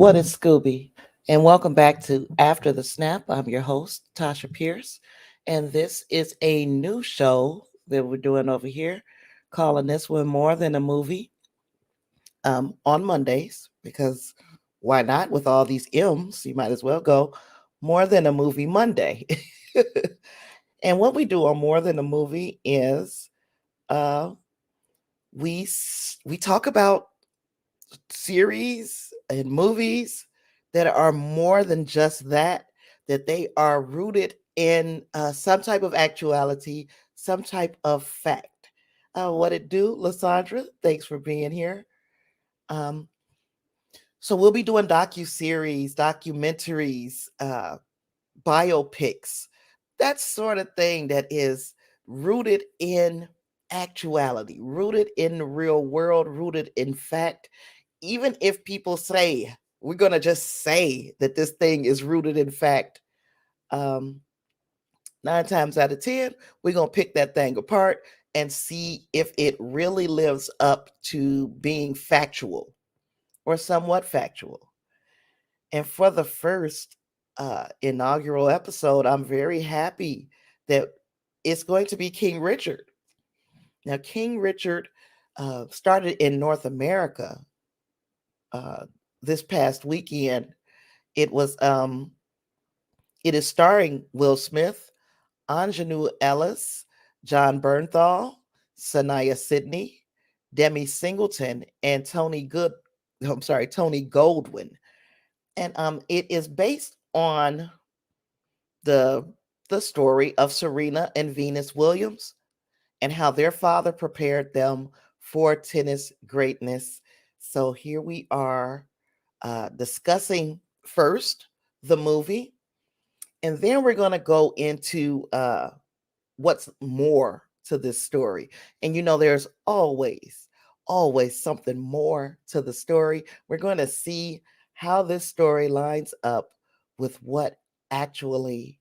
What is Scooby? And welcome back to After the Snap. I'm your host, Tasha Pierce. And this is a new show that we're doing over here, calling this one More Than a Movie on Mondays, because why not? With all these M's, you might as well go More Than a Movie Monday. And what we do on More Than a Movie is uh, we talk about series and movies that are more than just that, that they are rooted in some type of actuality, some type of fact. What it do, Lysandra? Thanks for being here. Um, so we'll be doing docu-series, documentaries, biopics, that sort of thing that is rooted in actuality, rooted in the real world, rooted in fact. Even if people say, we're going to just say that this thing is rooted in fact, um, 9 times out of 10, we're going to pick that thing apart and see if it really lives up to being factual or somewhat factual. And for the first inaugural episode, I'm very happy that it's going to be King Richard. Now, King Richard started in North America uh, this past weekend. It was it is starring Will Smith, Anjanou Ellis, John Bernthal, Sanaya Sidney, Demi Singleton, and Tony Goldwyn. And it is based on the the story of Serena and Venus Williams and how their father prepared them for tennis greatness. So here we are discussing first the movie, and then we're going to go into what's more to this story. And there's always something more to the story. We're going to see how this story lines up with what actually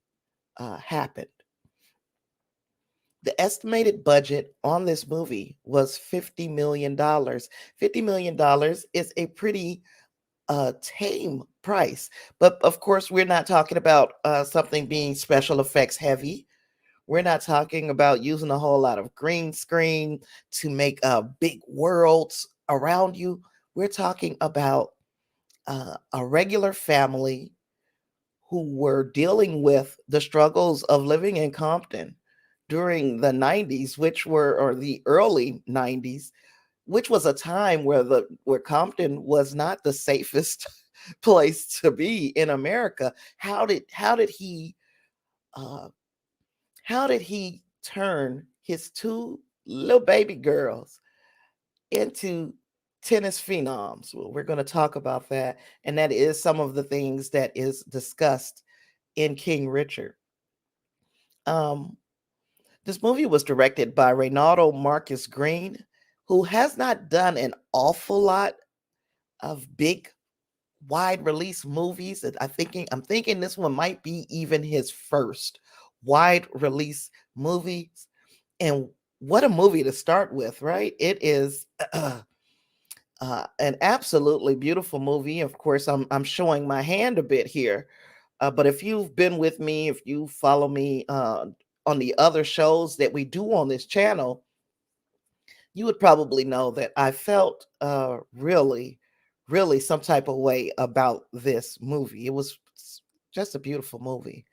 happened. The estimated budget on this movie was $50 million. $50 million is a pretty tame price, but of course, we're not talking about something being special effects heavy. We're not talking about using a whole lot of green screen to make big worlds around you. We're talking about a regular family who were dealing with the struggles of living in Compton during the 90s, or the early 90s, which was a time where Compton was not the safest place to be in America. Uh, how did he turn his two little baby girls into tennis phenoms? Well, we're going to talk about that, and that is some of the things that is discussed in King Richard. Um, this movie was directed by Reynaldo Marcus Green, who has not done an awful lot of big, wide release movies. I'm thinking this one might be even his first wide release movie. And what a movie to start with, right? It is an absolutely beautiful movie. Of course, I'm showing my hand a bit here, but if you've been with me, if you follow me on the other shows that we do on this channel, you would probably know that I felt really, really some type of way about this movie. It was just a beautiful movie.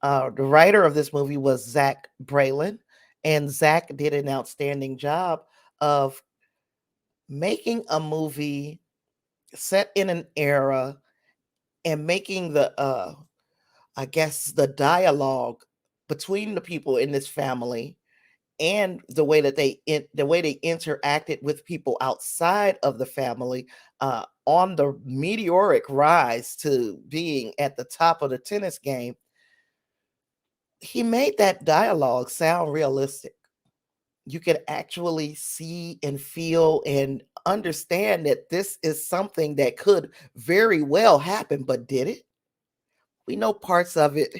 The writer of this movie was Zach Braylon, and Zach did an outstanding job of making a movie set in an era and making I guess, the dialogue between the people in this family and the way they interacted with people outside of the family on the meteoric rise to being at the top of the tennis game. He made that dialogue sound realistic. You could actually see and feel and understand that this is something that could very well happen, but did it? We know parts of it.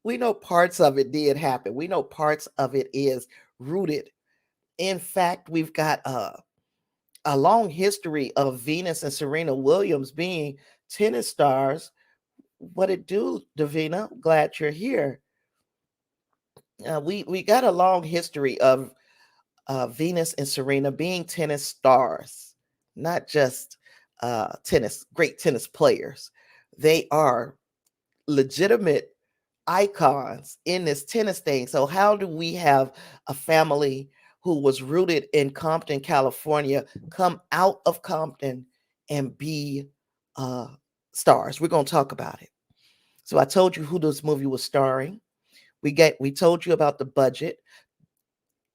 We know parts of it did happen. We know parts of it is rooted. In fact, we've got a long history of Venus and Serena Williams being tennis stars. What it do, Davina? Glad you're here. We got a long history of Venus and Serena being tennis stars, not just great tennis players. They are legitimate icons in this tennis thing. So how do we have a family who was rooted in Compton, California, come out of Compton and be uh, stars? We're going to talk about it. So I told you who this movie was starring. We told you about the budget.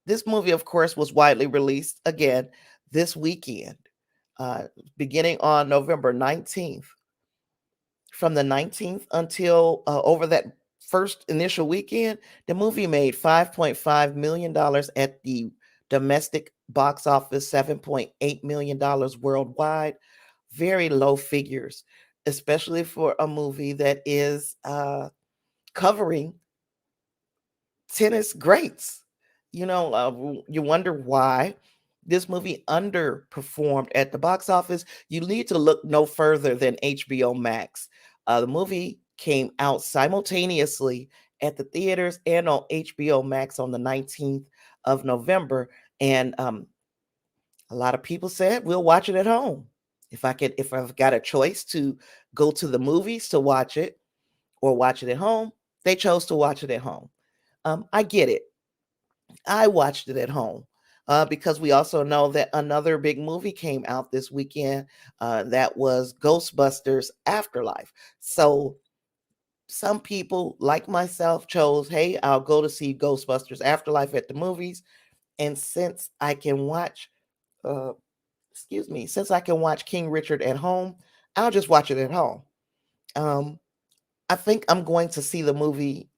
This movie, of course, was widely released again this weekend, uh, beginning on November 19th. From the 19th until over that first initial weekend, the movie made $5.5 million at the domestic box office, $7.8 million worldwide. Very low figures, especially for a movie that is covering tennis greats. You wonder why this movie underperformed at the box office. You need to look no further than HBO Max. The movie came out simultaneously at the theaters and on HBO Max on the 19th of November. And a lot of people said we'll watch it at home. If I've got a choice to go to the movies to watch it or watch it at home, they chose to watch it at home. I get it. I watched it at home because we also know that another big movie came out this weekend that was Ghostbusters Afterlife. So some people, like myself, chose, hey, I'll go to see Ghostbusters Afterlife at the movies. And since I can watch, uh, since I can watch King Richard at home, I'll just watch it at home. Um, I think I'm going to see the movie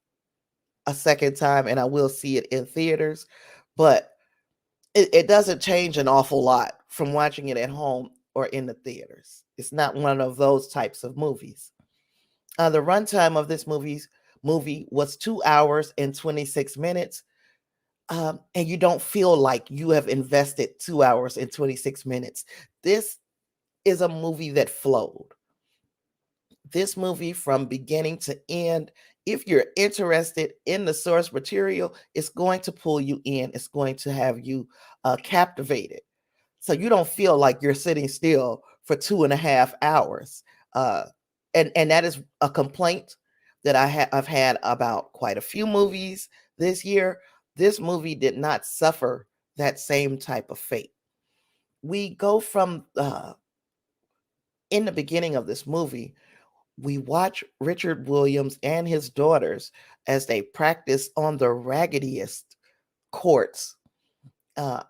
a second time and I will see it in theaters. But it doesn't change an awful lot from watching it at home or in the theaters. It's not one of those types of movies. The runtime of this movie was 2 hours and 26 minutes. And you don't feel like you have invested 2 hours and 26 minutes. This is a movie that flowed. This movie from beginning to end, if you're interested in the source material, it's going to pull you in. It's going to have you captivated. So you don't feel like you're sitting still for 2.5 hours. Uh, and that is a complaint that I've had about quite a few movies this year. This movie did not suffer that same type of fate. We go from in the beginning of this movie, we watch Richard Williams and his daughters as they practice on the raggediest courts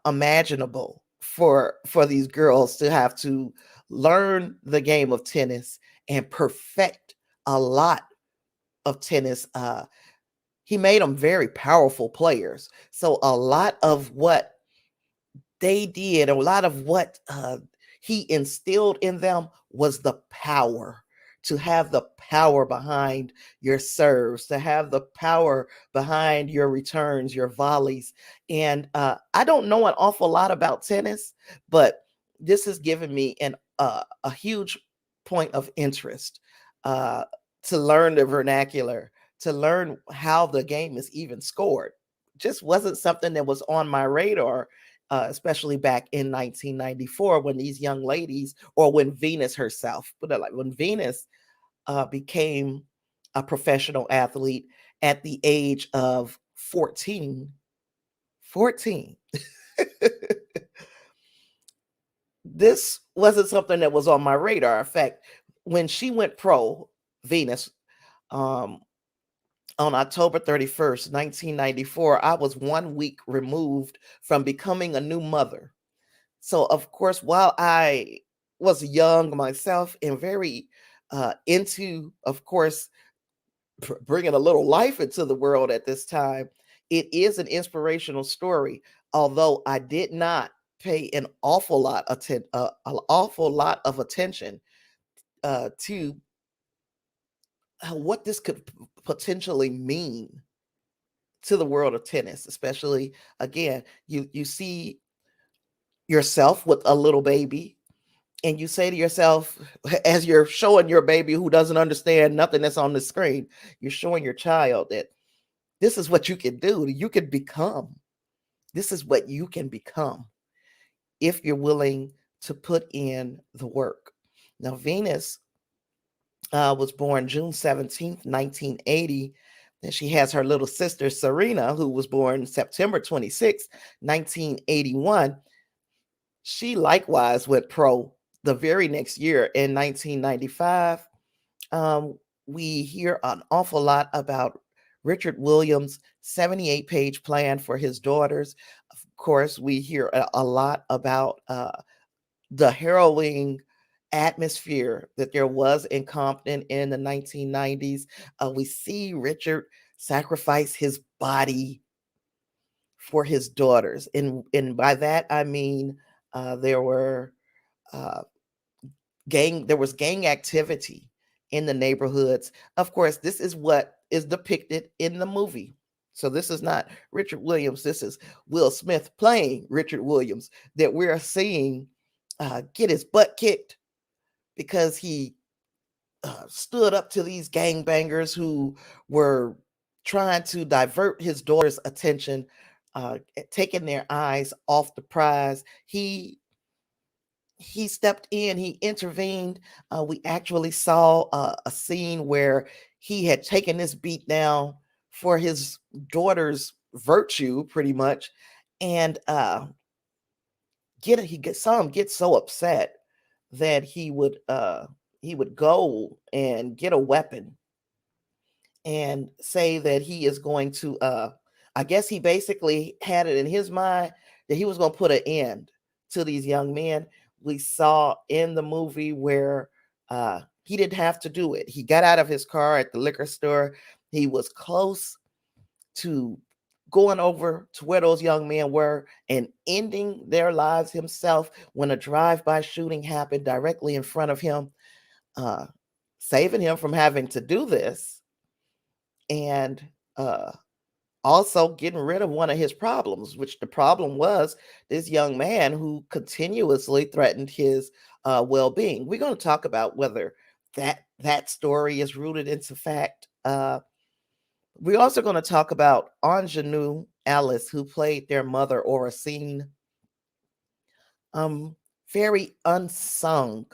imaginable for these girls to have to learn the game of tennis and perfect a lot of tennis. He made them very powerful players. So a lot of what they did, a lot of what he instilled in them was the power, to have the power behind your serves, to have the power behind your returns, your volleys. And I don't know an awful lot about tennis, but this has given me a huge point of interest uh, to learn the vernacular, to learn how the game is even scored. Just wasn't something that was on my radar, especially back in 1994 when these young ladies, or when Venus herself, put it like when Venus became a professional athlete at the age of 14. 14. This wasn't something that was on my radar. In fact, when she went pro, Venus, um, on October 31st, 1994, I was 1 week removed from becoming a new mother. So, of course, while I was young myself and very into, of course, bringing a little life into the world at this time, it is an inspirational story. Although I did not pay an awful lot of attention to what this could potentially mean to the world of tennis, especially again, you see yourself with a little baby, And you say to yourself, as you're showing your baby who doesn't understand nothing that's on the screen, you're showing your child that this is what you can do. You can become. This is what you can become if you're willing to put in the work. Now, Venus was born June 17th, 1980. And she has her little sister, Serena, who was born September 26th, 1981. She likewise went pro the very next year in 1995. We hear an awful lot about Richard Williams' 78-page plan for his daughters. Of course, we hear a lot about the harrowing atmosphere that there was in Compton in the 1990s. We see Richard sacrifice his body for his daughters. And by that, I mean there were uh, there was gang activity in the neighborhoods. Of course, this is what is depicted in the movie. So this is not Richard Williams. This is Will Smith playing Richard Williams that we're seeing get his butt kicked because he stood up to these gangbangers who were trying to divert his daughter's attention, taking their eyes off the prize. He stepped in, he intervened. We actually saw a scene where he had taken this beat down for his daughter's virtue, pretty much, and saw him get so upset that he would go and get a weapon and say that he is going to I guess he basically had it in his mind that he was going to put an end to these young men. We saw in the movie where he didn't have to do it. He got out of his car at the liquor store. He was close to going over to where those young men were and ending their lives himself when a drive-by shooting happened directly in front of him, saving him from having to do this, and also getting rid of one of his problems, which the problem was this young man who continuously threatened his well-being. We're going to talk about whether that story is rooted into fact. We're also going to talk about Ingenue Ellis, who played their mother, Oracine. Very unsung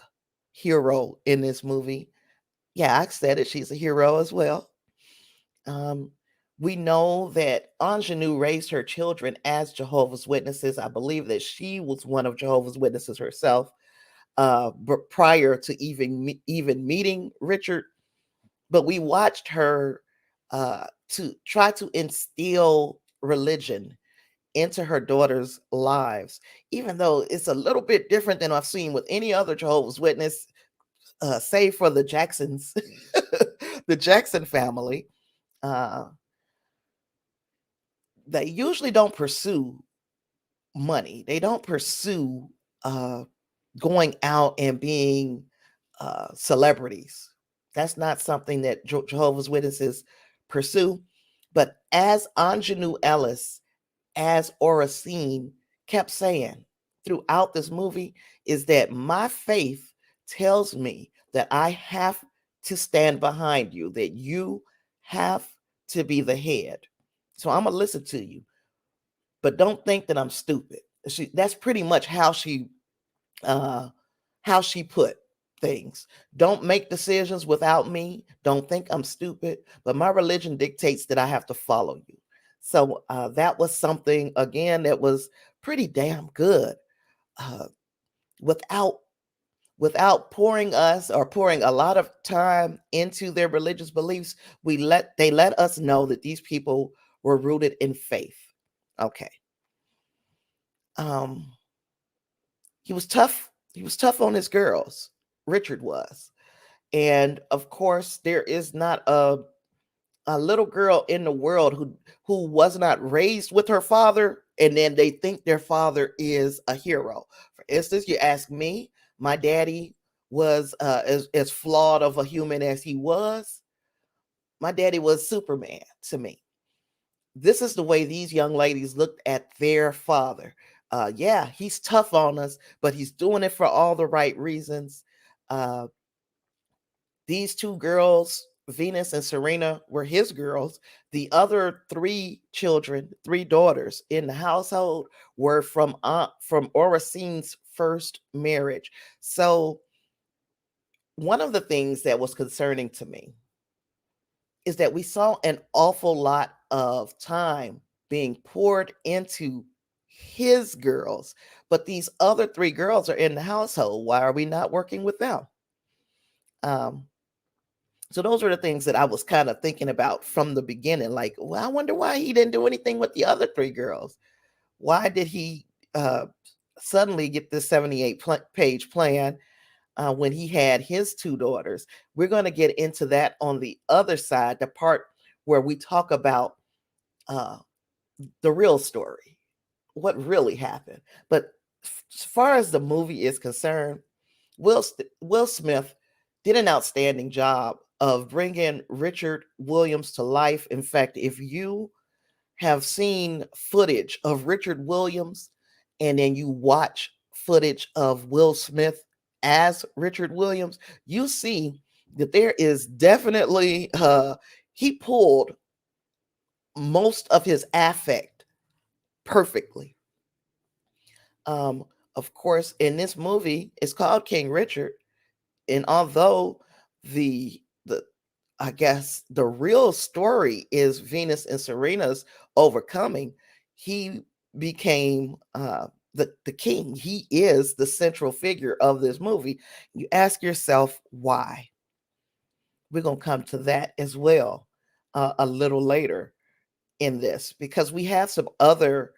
hero in this movie. Yeah, I said it. She's a hero as well. We know that Ingenue raised her children as Jehovah's Witnesses. I believe that she was one of Jehovah's Witnesses herself, but prior to even meeting Richard. But we watched her to try to instill religion into her daughters' lives, even though it's a little bit different than I've seen with any other Jehovah's Witness, save for the Jacksons, the Jackson family. They usually don't pursue money. They don't pursue going out and being celebrities. That's not something that Jehovah's Witnesses pursue. But as Ingenue Ellis, as Oracine kept saying throughout this movie, is that my faith tells me that I have to stand behind you, that you have to be the head. So I'm going to listen to you, but don't think that I'm stupid. That's pretty much how she put things. Don't make decisions without me. Don't think I'm stupid, but my religion dictates that I have to follow you. So that was something, again, that was pretty damn good. Without pouring a lot of time into their religious beliefs, they let us know that these people were rooted in faith. Okay. He was tough. He was tough on his girls. Richard was. And of course, there is not a little girl in the world who was not raised with her father, and then they think their father is a hero. For instance, you ask me, my daddy was as flawed of a human as he was. My daddy was Superman to me. This is the way these young ladies looked at their father. Yeah, he's tough on us, but he's doing it for all the right reasons. Uh, these two girls, Venus and Serena, were his girls. The other three children, three daughters in the household, were from Oracines' first marriage. So one of the things that was concerning to me is that we saw an awful lot of time being poured into his girls, but these other three girls are in the household. Why are we not working with them? Um, so those were the things that I was kind of thinking about from the beginning. Like, well, I wonder why he didn't do anything with the other three girls. Why did he uh, suddenly get this 78-page plan when he had his two daughters? We're going to get into that on the other side, the part where we talk about uh, the real story, what really happened. But as far as the movie is concerned, Will Smith did an outstanding job of bringing Richard Williams to life. In fact, if you have seen footage of Richard Williams and then you watch footage of Will Smith as Richard Williams, you see that there is definitely he pulled most of his affect perfectly. Um, of course, in this movie, it's called King Richard, and although the I guess the real story is Venus and Serena's overcoming, he became the king. He is the central figure of this movie. You ask yourself why. We're gonna come to that as well a little later in this, because we have some other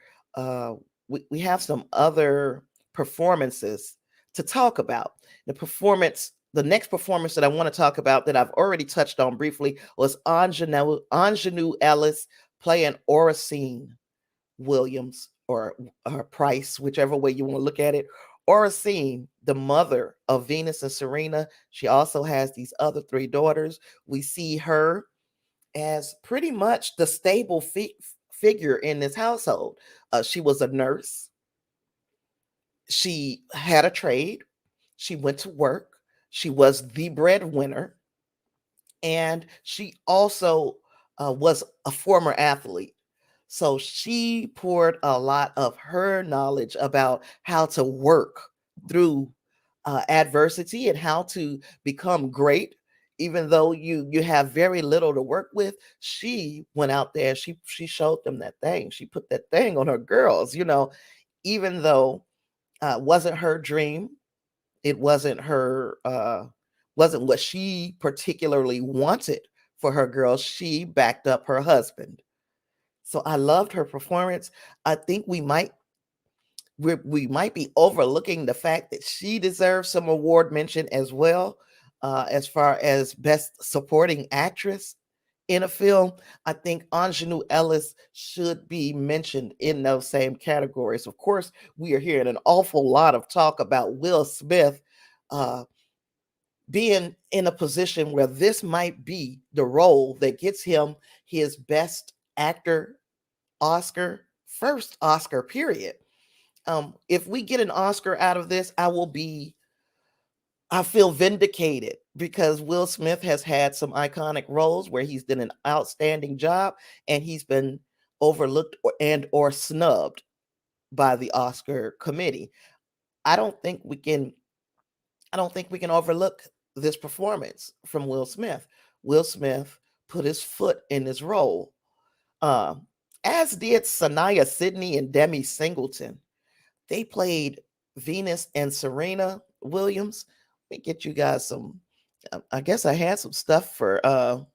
we have some other performances to talk about. The next performance that I want to talk about that I've already touched on briefly was Ingenue Ellis playing Oracine Williams, or Price, whichever way you want to look at it. Oracine, the mother of Venus and Serena. She also has these other three daughters. We see her as pretty much the stable figure in this household. She was a nurse. She had a trade. She went to work. She was the breadwinner. And she also was a former athlete. So she poured a lot of her knowledge about how to work through adversity and how to become great. Even though you have very little to work with, she went out there. She showed them that thing. She put that thing on her girls. Even though wasn't her dream, it wasn't what she particularly wanted for her girls. She backed up her husband. So I loved her performance. I think we might be overlooking the fact that she deserves some award mention as well, as far as best supporting actress in a film. I think Ingenue Ellis should be mentioned in those same categories. Of course, we are hearing an awful lot of talk about Will Smith uh, being in a position where this might be the role that gets him his best actor Oscar, first Oscar, period. If we get an Oscar out of this, I feel vindicated, because Will Smith has had some iconic roles where he's done an outstanding job and he's been overlooked or snubbed by the Oscar committee. I don't think we can I don't think we can overlook this performance from Will Smith. Will Smith put his foot in his role, um, as did Sanaya Sidney and Demi Singleton. They played Venus and Serena Williams. Let me get you guys some. I guess I had some stuff for us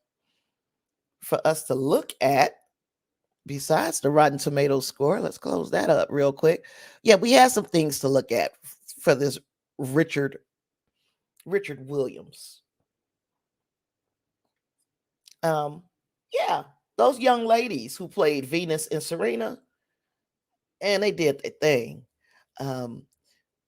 to look at besides the Rotten Tomatoes score. Let's close that up real quick. Yeah, we had some things to look at for this Richard Richard Williams. Um, yeah, those young ladies who played Venus and Serena, and they did their thing. Um,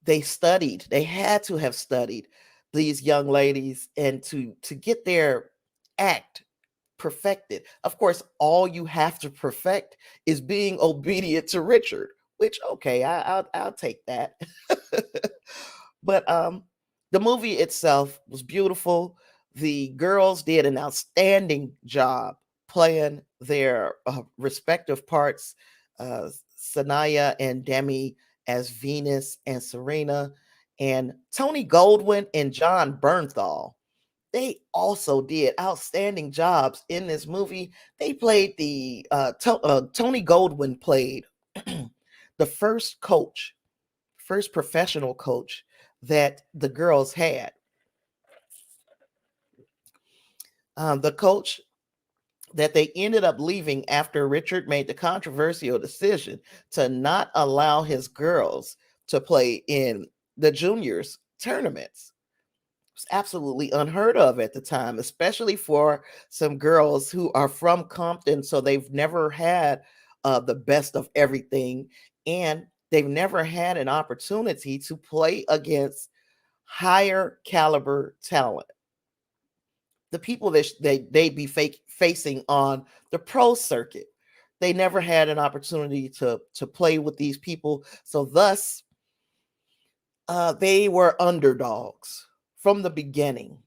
they studied. They had to have studied these young ladies, and to get their act perfected. Of course, all you have to perfect is being obedient to Richard. which okay, I'll take that. But the movie itself was beautiful. The girls did an outstanding job playing their respective parts. Sanaya and Demi as Venus and Serena, and Tony Goldwyn and John Bernthal. They also did outstanding jobs in this movie. They played Tony Goldwyn played the first professional coach that the girls had. The coach that they ended up leaving after Richard made the controversial decision to not allow his girls to play in the juniors tournaments. It was absolutely unheard of at the time, especially for some girls who are from Compton, so they've never had the best of everything, and they've never had an opportunity to play against higher caliber talent, the people that they'd be facing on the pro circuit. They never had an opportunity to play with these people, so thus they were underdogs from the beginning.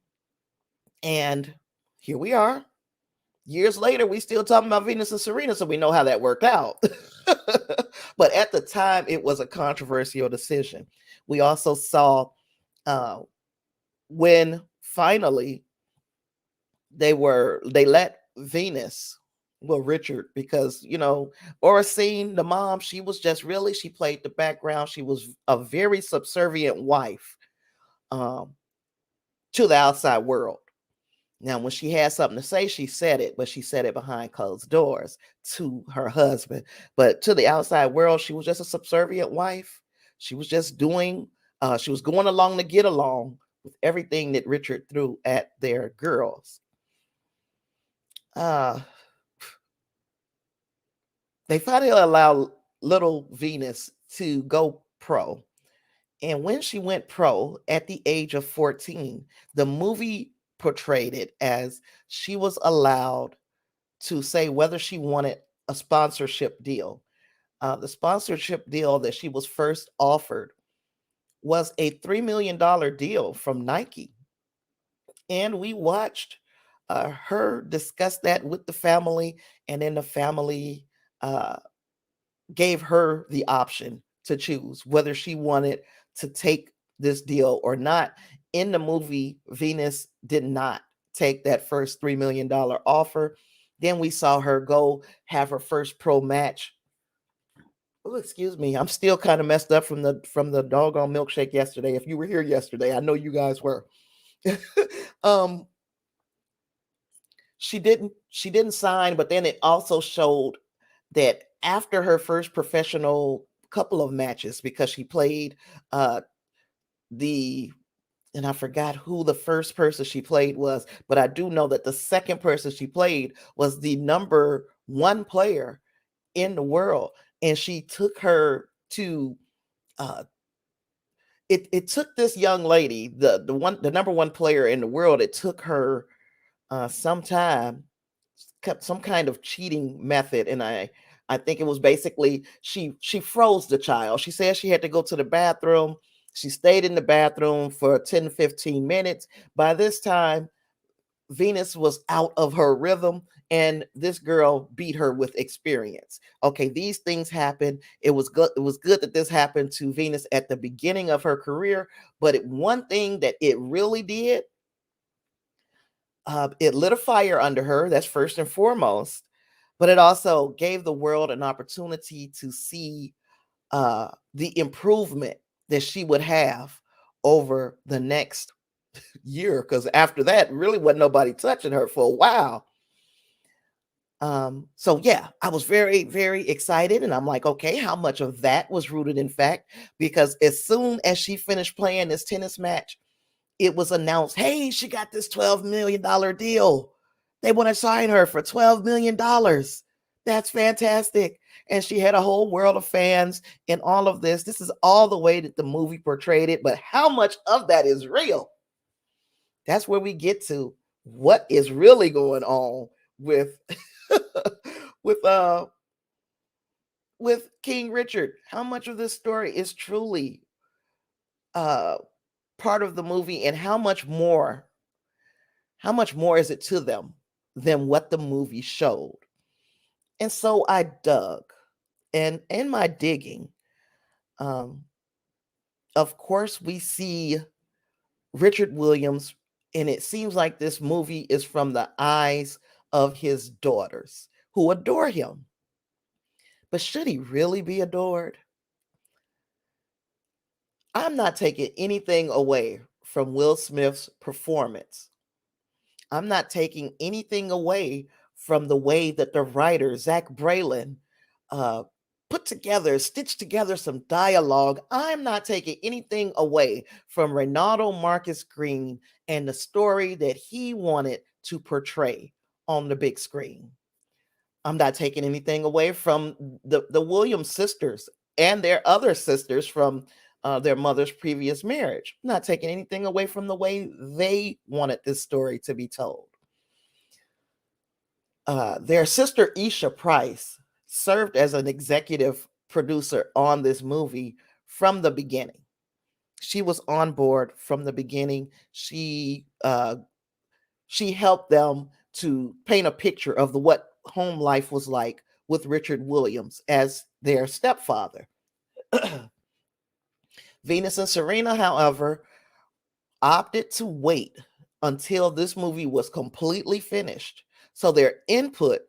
And here we are, years later, we still talking about Venus and Serena, so we know how that worked out. But at the time, it was a controversial decision. We also saw when finally they let Venus, well, Richard, because Oracene, the mom, she was just really, she played the background. She was a very subservient wife to the outside world. Now, when she had something to say, she said it, but she said it behind closed doors to her husband. But to the outside world, she was just a subservient wife. She was just doing, she was going along to get along with everything that Richard threw at their girls. They finally allowed little Venus to go pro. And when she went pro at the age of 14, the movie portrayed it as she was allowed to say whether she wanted a sponsorship deal. The sponsorship deal that she was first offered was a $3 million deal from Nike. And we watched her discuss that with the family, and then the family gave her the option to choose whether she wanted to take this deal or not. In the movie, Venus did not take that first $3 million offer. Then we saw her go have her first pro match. Oh, excuse me. I'm still kind of messed up from the doggone milkshake yesterday. If you were here yesterday, I know you guys were. She didn't sign, but then it also showed that after her first professional couple of matches, because she played and I forgot who the first person she played was, but I do know that the second person she played was the number one player in the world. And she took her to it took this young lady, the number one player in the world, it took her some time, some kind of cheating method, and I think it was basically she froze the child. She said she had to go to the bathroom. She stayed in the bathroom for 10-15 minutes. By this time, Venus was out of her rhythm, and this girl beat her with experience. Okay, these things happen. It was good that this happened to Venus at the beginning of her career, but one thing that it really did, it lit a fire under her. That's first and foremost. But it also gave the world an opportunity to see the improvement that she would have over the next year. Because after that, really wasn't nobody touching her for a while. So yeah, I was very, very excited. And I'm like, okay, how much of that was rooted in fact? Because as soon as she finished playing this tennis match, it was announced, hey, she got this $12 million deal. They want to sign her for $12 million. That's fantastic. And she had a whole world of fans in all of this. This is all the way that the movie portrayed it. But how much of that is real? That's where we get to what is really going on with with with King Richard? How much of this story is truly uh part of the movie, and how much more is it to them than what the movie showed? And so I dug, and in my digging, um of course we see Richard Williams, and it seems like this movie is from the eyes of his daughters who adore him. But should he really be adored? I'm not taking anything away from Will Smith's performance. I'm not taking anything away from the way that the writer, Zach Braylon, uh, stitched together some dialogue. I'm not taking anything away from Renato Marcus Green and the story that he wanted to portray on the big screen. I'm not taking anything away from the Williams sisters and their other sisters from their mother's previous marriage. I'm not taking anything away from the way they wanted this story to be told. Their sister Isha Price served as an executive producer on this movie from the beginning. She was on board from the beginning. She helped them to paint a picture of what home life was like with Richard Williams as their stepfather. Venus and Serena, however, opted to wait until this movie was completely finished. So their input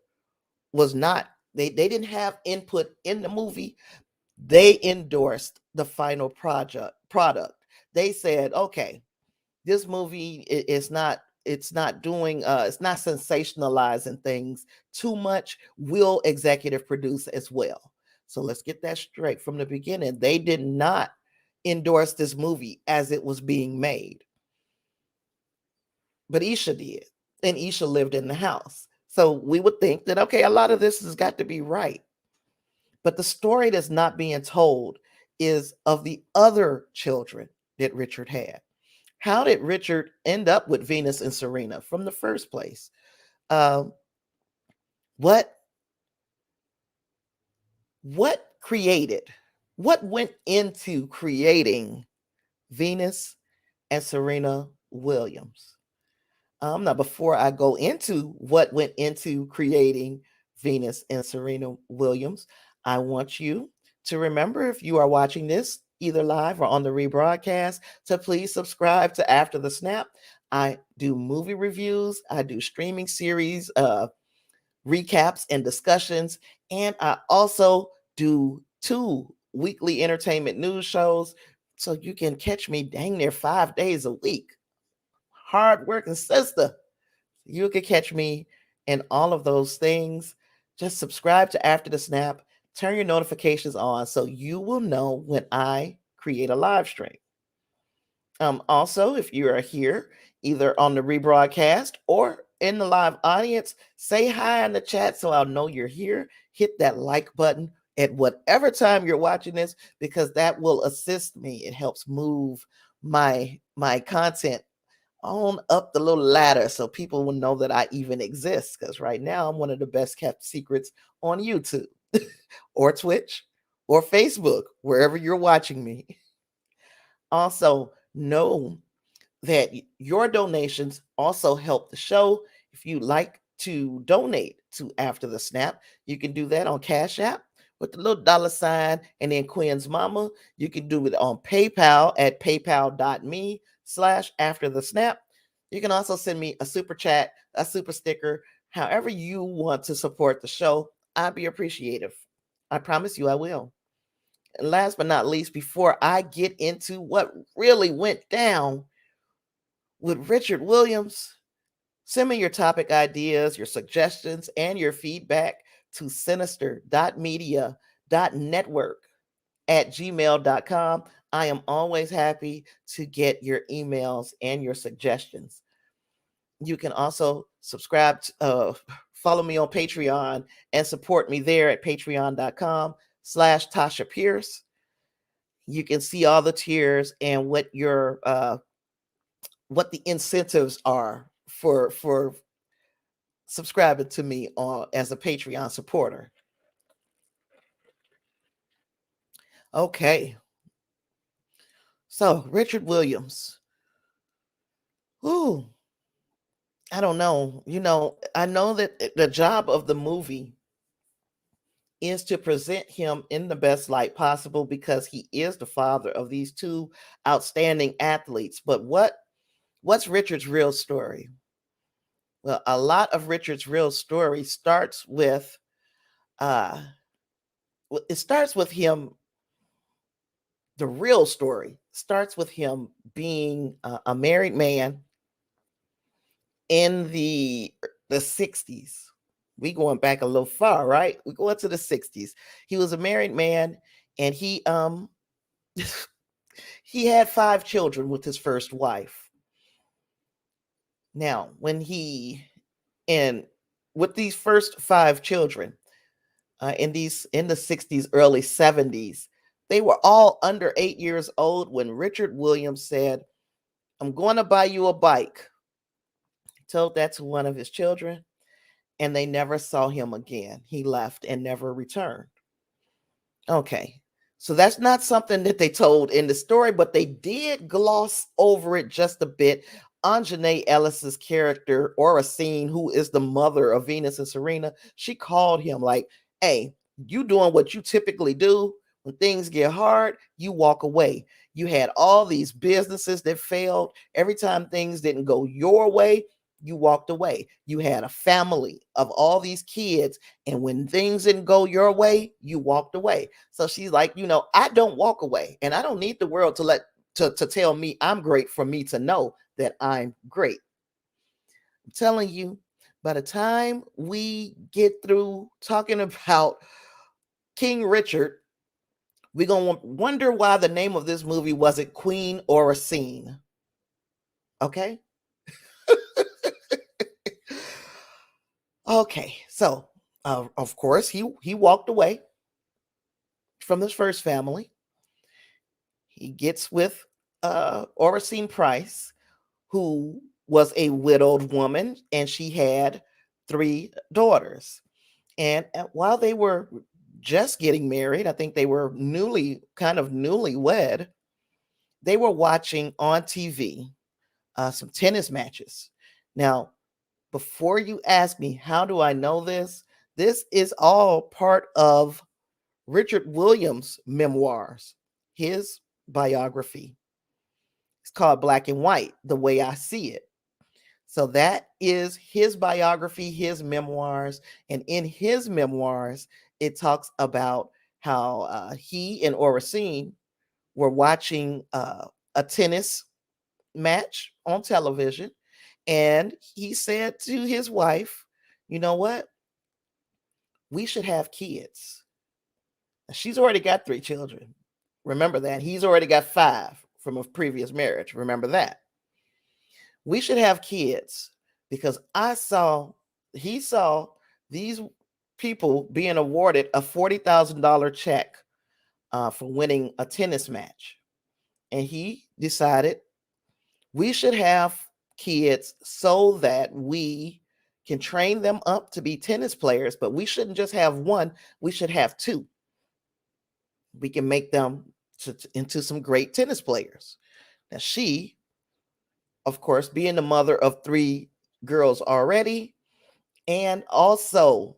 was not, they didn't have input in the movie. They endorsed the final product. They said, okay, this movie is not, it's not sensationalizing things too much. We'll executive produce as well. So let's get that straight from the beginning. They did not endorse this movie as it was being made, but Isha did, and Isha lived in the house. So we would think that, okay, a lot of this has got to be right. But the story that's not being told is of the other children that Richard had. How did Richard end up with Venus and Serena from the first place? Um, what what created? What went into creating Venus and Serena Williams? Now, before I go into what went into creating Venus and Serena Williams, I want you to remember, if you are watching this either live or on the rebroadcast, to please subscribe to After the Snap. I do movie reviews, I do streaming series, recaps and discussions, and I also do 2 weekly entertainment news shows. So you can catch me dang near 5 days a week. Hard working sister. You can catch me in all of those things. Just subscribe to After the Snap, turn your notifications on so you will know when I create a live stream. Also, if you are here either on the rebroadcast or in the live audience, say hi in the chat so I'll know you're here. Hit that like button at whatever time you're watching this, because that will assist me. It helps move my content on up the little ladder so people will know that I even exist. Because right now I'm one of the best kept secrets on YouTube or Twitch or Facebook, wherever you're watching me. Also, know that your donations also help the show. If you like to donate to After the Snap, you can do that on Cash App with the little $ and then Quinn's Mama. You can do it on PayPal at paypal.me/After the Snap. You can also send me a super chat, a super sticker, however you want to support the show. I'd be appreciative. I promise you I will. And last but not least, before I get into what really went down with Richard Williams, send me your topic ideas, your suggestions, and your feedback to sinister.media.network@gmail.com. I am always happy to get your emails and your suggestions. You can also subscribe, follow me on Patreon and support me there at patreon.com/Tasha Pierce. You can see all the tiers and what the incentives are for subscribing to me as a Patreon supporter. Okay. So Richard Williams. Ooh, I don't know. I know that the job of the movie is to present him in the best light possible because he is the father of these two outstanding athletes. But what's Richard's real story? Well, a lot of Richard's real story starts with uh it starts with him. The real story starts with him being a married man in the 60s. We going back a little far, right? We going to the 60s. He was a married man, and he he had 5 children with his first wife. Now, when he and with these first 5 children, in the 60s, early 70s, they were all under 8 years old when Richard Williams said, "I'm going to buy you a bike." He told that to one of his children, and they never saw him again. He left and never returned. Okay. So that's not something that they told in the story, but they did gloss over it just a bit. Anjanae Ellis's character, Oracene, who is the mother of Venus and Serena, she called him like, "Hey, you doing what you typically do. When things get hard, you walk away. You had all these businesses that failed. Every time things didn't go your way, you walked away. You had a family of all these kids, and when things didn't go your way, you walked away." So she's like, I don't walk away, and I don't need the world to tell me I'm great for me to know that I'm great. I'm telling you, by the time we get through talking about King Richard, we're going to wonder why the name of this movie wasn't Queen or a Scene. Okay? Okay. So, of course, he walked away from his first family. He gets with Oracene Price, who was a widowed woman, and she had 3 daughters. And while they were just getting married, I think they were newlywed, they were watching on TV some tennis matches. Now, before you ask me, how do I know this? This is all part of Richard Williams' memoirs, his biography. It's called Black and White, The Way I See It. So that is his biography, his memoirs. And in his memoirs, it talks about how he and Oracene were watching a tennis match on television. And he said to his wife, "You know what? We should have kids." She's already got 3 children. Remember that. He's already got 5 from a previous marriage. Remember that. "We should have kids because he saw these people being awarded a $40,000 check for winning a tennis match. And he decided we should have kids so that we can train them up to be tennis players, but we shouldn't just have one, we should have 2. We can make them into some great tennis players." Now, she, of course, being the mother of 3 girls already, and also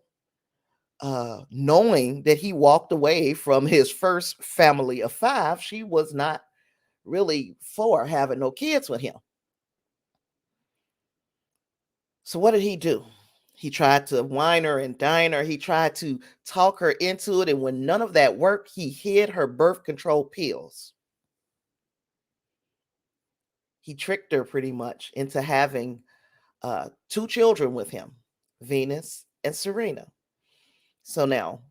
knowing that he walked away from his first family of 5, she was not really for having no kids with him. So what did he do? He tried to wine her and dine her. He tried to talk her into it. And when none of that worked, he hid her birth control pills. He tricked her pretty much into having 2 children with him, Venus and Serena. So now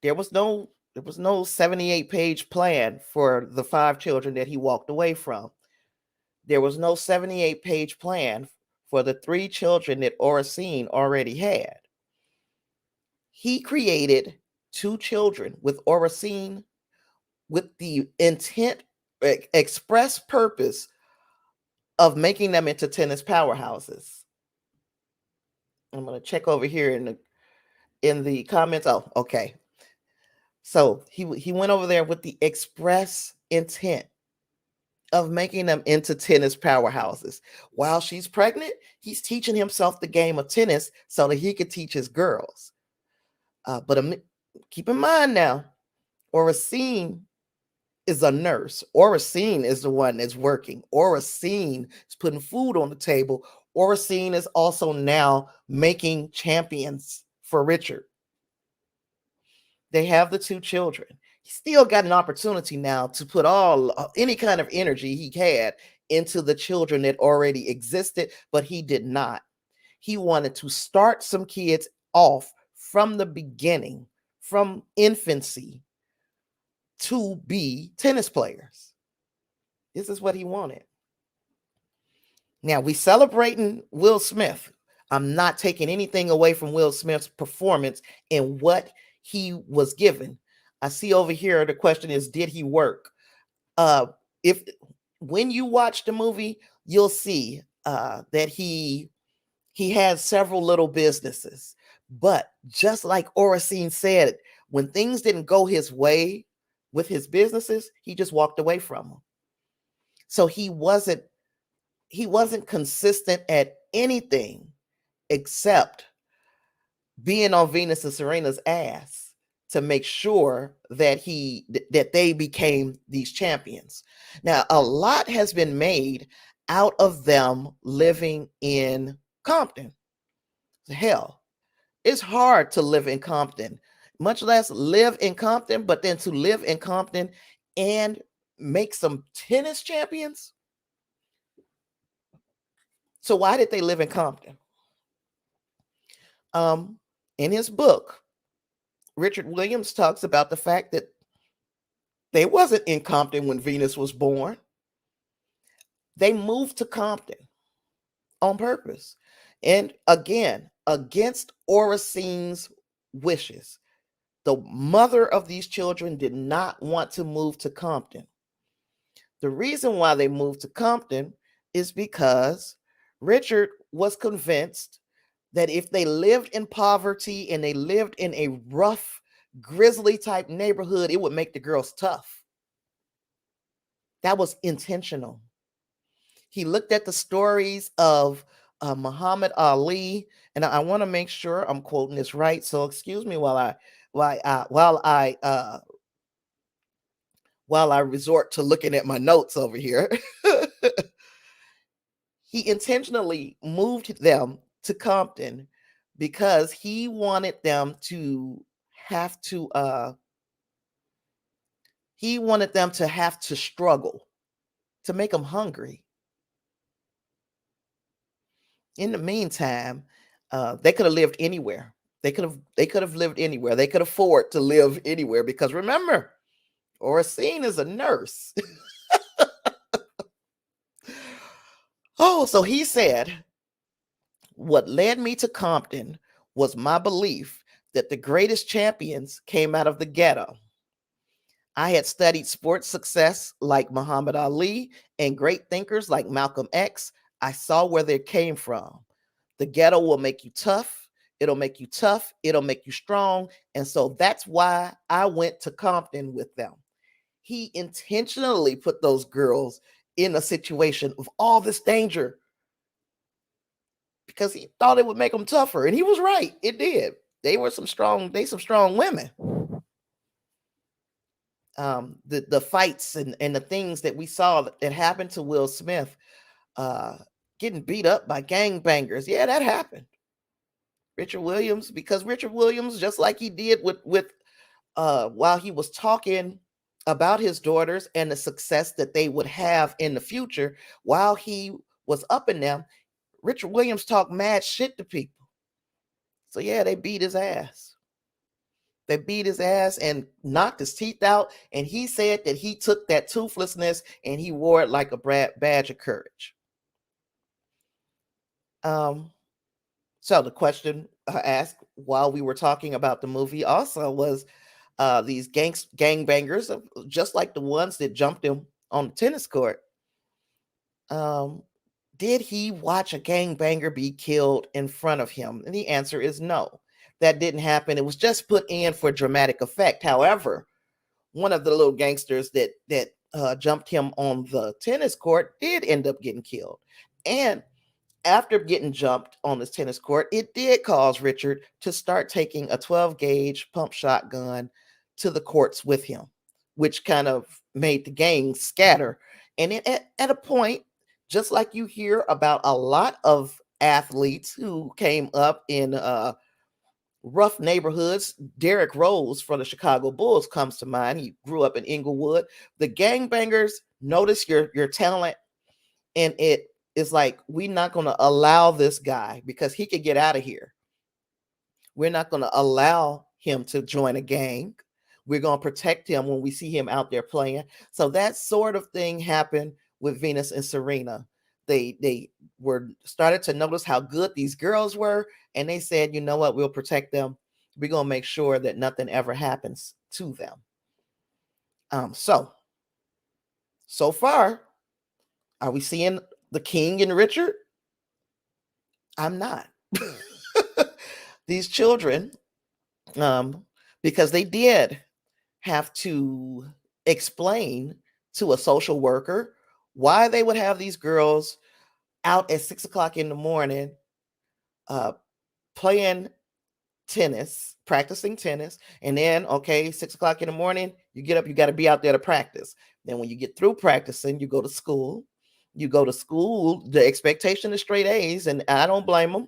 there was no 78-page plan for the 5 children that he walked away from. There was no 78-page plan for the 3 children that Oracene already had. He created 2 children with Oracene with the intent, express purpose of making them into tennis powerhouses. I'm going to check over here in the comments. Oh, okay. So he went over there with the express intent of making them into tennis powerhouses. While she's pregnant, he's teaching himself the game of tennis so that he could teach his girls. But keep in mind now, Oracene is a nurse. Oracene is the one that's working. Oracene is putting food on the table. Oracene is also now making champions for Richard. They have the two children. He still got an opportunity now to put all any kind of energy he had into the children that already existed, but he did not. He wanted to start some kids off from the beginning, from infancy, to be tennis players. This is what he wanted. Now, we celebrating Will Smith. I'm not taking anything away from Will Smith's performance and what he was given. I see over here the question is, did he work? If when you watch the movie, you'll see that he has several little businesses. But just like Oracene said, when things didn't go his way with his businesses, he just walked away from them. So he wasn't consistent at anything except being on Venus and Serena's ass to make sure that that they became these champions. Now, a lot has been made out of them living in Compton. Hell, it's hard to live in Compton, much less live in Compton, but then to live in Compton and make some tennis champions. So why did they live in Compton? In his book, Richard Williams talks about the fact that they wasn't in Compton when Venus was born. They moved to Compton on purpose. And again, against Oracene's wishes. The mother of these children did not want to move to Compton. The reason why they moved to Compton is because Richard was convinced that if they lived in poverty and they lived in a rough, grisly type neighborhood, it would make the girls tough. That was intentional. He looked at the stories of Muhammad Ali, and I want to make sure I'm quoting this right. So excuse me while I resort to looking at my notes over here. He intentionally moved them to Compton because he wanted them to have to struggle, to make them hungry. In the meantime, they could have lived anywhere. They could have lived anywhere. They could afford to live anywhere because remember, Oracene is a nurse. Oh, so he said, what led me to Compton was my belief that the greatest champions came out of the ghetto. I had studied sports success like Muhammad Ali and great thinkers like Malcolm X. I saw where they came from. The ghetto will make you tough. It'll make you tough. It'll make you strong. And so that's why I went to Compton with them. He intentionally put those girls in a situation of all this danger because he thought it would make them tougher. And he was right. It did. They were some strong women. The fights and the things that we saw that happened to Will Smith, getting beat up by gangbangers. Yeah, that happened. Richard Williams, because Richard Williams, just like he did with while he was talking about his daughters and the success that they would have in the future, while he was up in them, Richard Williams talked mad shit to people. So yeah, they beat his ass. They beat his ass and knocked his teeth out. And he said that he took that toothlessness and he wore it like a badge of courage. So the question asked while we were talking about the movie also was, these gangbangers, just like the ones that jumped him on the tennis court, did he watch a gangbanger be killed in front of him? And the answer is no. that didn't happen. It was just put in for dramatic effect. However, one of the little gangsters that jumped him on the tennis court did end up getting killed. And after getting jumped on this tennis court, it did cause Richard to start taking a 12 gauge pump shotgun to the courts with him, which kind of made the gang scatter. And at a point, just like you hear about a lot of athletes who came up in rough neighborhoods. Derrick Rose from the Chicago Bulls comes to mind. He grew up in Inglewood. The gangbangers notice your talent, and it is like, we're not going to allow this guy because he could get out of here. We're not going to allow him to join a gang. We're going to protect him when we see him out there playing. So that sort of thing happened with Venus and Serena. They were started to notice how good these girls were, and they said, you know what, we'll protect them. We're going to make sure that nothing ever happens to them. So far, are we seeing the King and Richard? I'm not. These children, because they did have to explain to a social worker why they would have these girls out at 6 o'clock in the morning playing tennis, practicing tennis. And then, okay, 6 o'clock in the morning, you get up, you got to be out there to practice. Then when you get through practicing, you go to school. You go to school, the expectation is straight A's, and I don't blame them.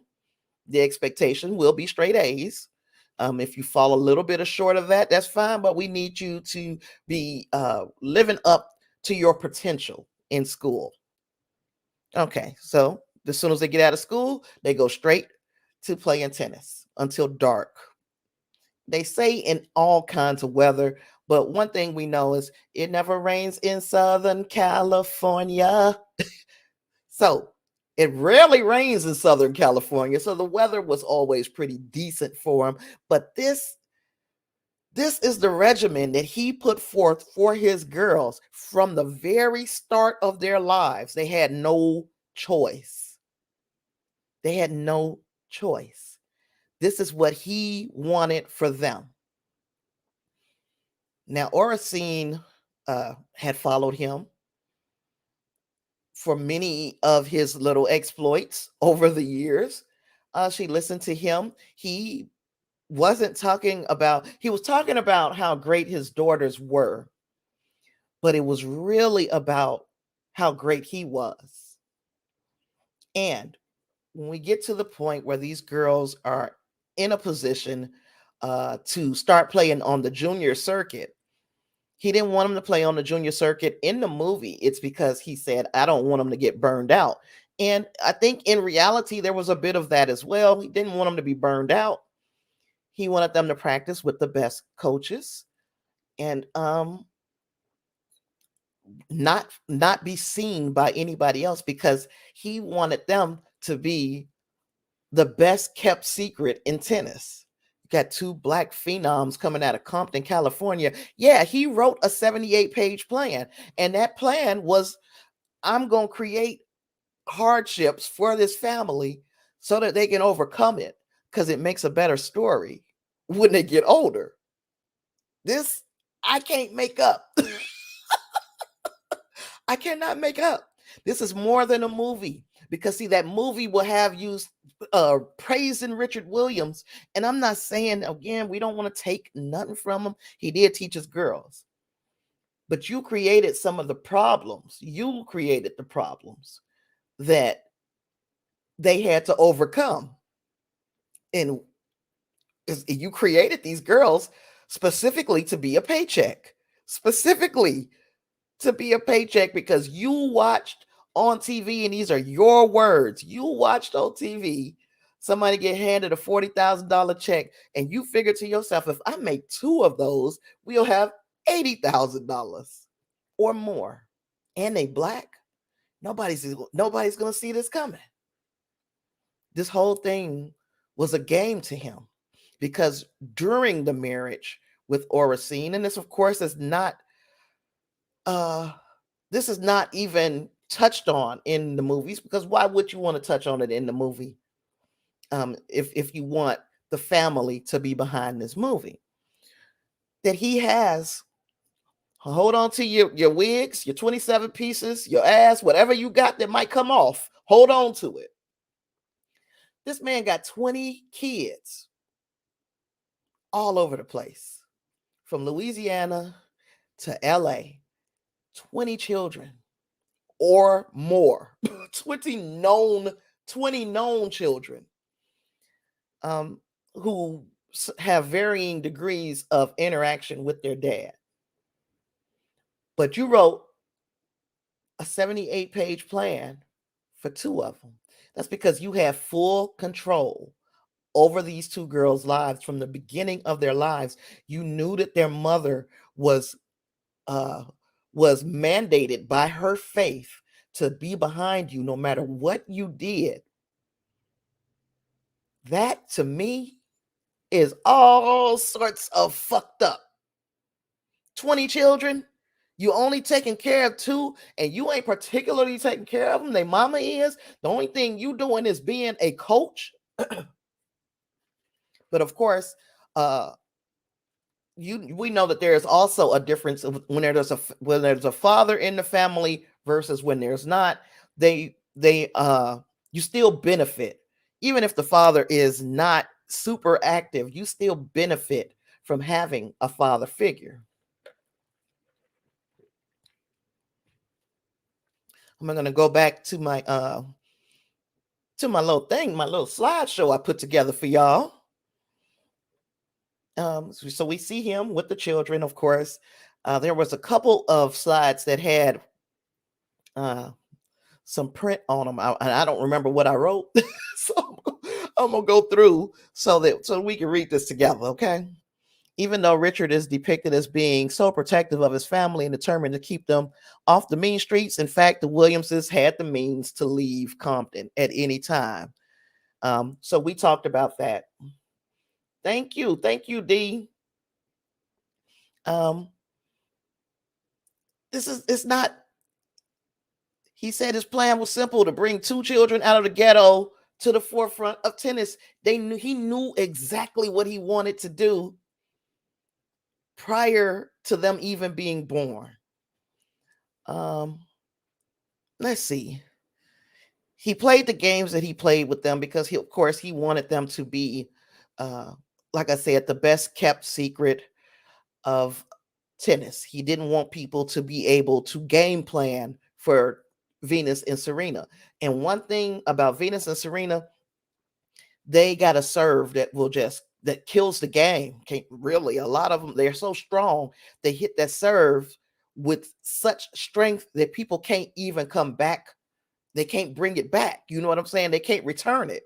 The expectation will be straight A's. If you fall a little bit short of that, that's fine, but we need you to be living up to your potential in school. Okay, so as soon as they get out of school, they go straight to playing tennis until dark. They say in all kinds of weather, but one thing we know is it never rains in Southern California. So it rarely rains in Southern California, so the weather was always pretty decent for him. But this is the regimen that he put forth for his girls from the very start of their lives. They had no choice. They had no choice. This is what he wanted for them. Now, Oracene had followed him for many of his little exploits over the years. She listened to him. He was talking about how great his daughters were, but it was really about how great he was. And when we get to the point where these girls are in a position to start playing on the junior circuit, he didn't want them to play on the junior circuit in the movie. It's because he said, I don't want them to get burned out. And I think in reality, there was a bit of that as well. He didn't want them to be burned out. He wanted them to practice with the best coaches and not be seen by anybody else, because he wanted them to be the best kept secret in tennis. Got two black phenoms coming out of Compton, California. Yeah, he wrote a 78-page plan. And that plan was, I'm going to create hardships for this family so that they can overcome it, because it makes a better story when they get older. This, I can't make up. I cannot make up. This is more than a movie, because see, that movie will have you praising Richard Williams. And I'm not saying, again, we don't want to take nothing from him. He did teach his girls. But you created some of the problems. You created the problems that they had to overcome. And you created these girls specifically to be a paycheck. Specifically to be a paycheck, because you watched on TV, and these are your words. You watched on TV somebody get handed a $40,000 check, and you figure to yourself, if I make two of those, we'll have $80,000 or more. And they black. Nobody's going to see this coming. This whole thing was a game to him, because during the marriage with Oracene, and this, of course, is not this is not even touched on in the movies, because why would you want to touch on it in the movie? If you want the family to be behind this movie. That he has, hold on to your wigs, your 27 pieces, your ass, whatever you got that might come off, hold on to it. This man got 20 kids all over the place, from Louisiana to LA, 20 children or more, 20 known children, who have varying degrees of interaction with their dad. But you wrote a 78-page plan for 2 of them. That's because you have full control over these 2 girls' lives from the beginning of their lives. You knew that their mother was mandated by her faith to be behind you no matter what you did. That, to me, is all sorts of fucked up. 20 children, you only taking care of 2, and you ain't particularly taking care of them. Their mama is. The only thing you doing is being a coach. But of course, we know that there is also a difference when there's a father in the family versus when there's not. You still benefit, even if the father is not super active. You still benefit from having a father figure. I'm going to go back to my little thing, my little slideshow I put together for y'all. So we see him with the children, of course. There was a couple of slides that had some print on them. I don't remember what I wrote. So I'm gonna go through so we can read this together, okay? Even though Richard is depicted as being so protective of his family and determined to keep them off the mean streets, in fact, the Williamses had the means to leave Compton at any time. So we talked about that. Thank you, D. It's not. He said his plan was simple: to bring 2 children out of the ghetto to the forefront of tennis. He knew exactly what he wanted to do prior to them even being born. Let's see. He played the games that he played with them because of course he wanted them to be, like I said, the best kept secret of tennis. He didn't want people to be able to game plan for Venus and Serena. And one thing about Venus and Serena, they got a serve that kills the game. Can't really, a lot of them, they're so strong, they hit that serve with such strength that people can't even come back. They can't bring it back. You know what I'm saying? They can't return it.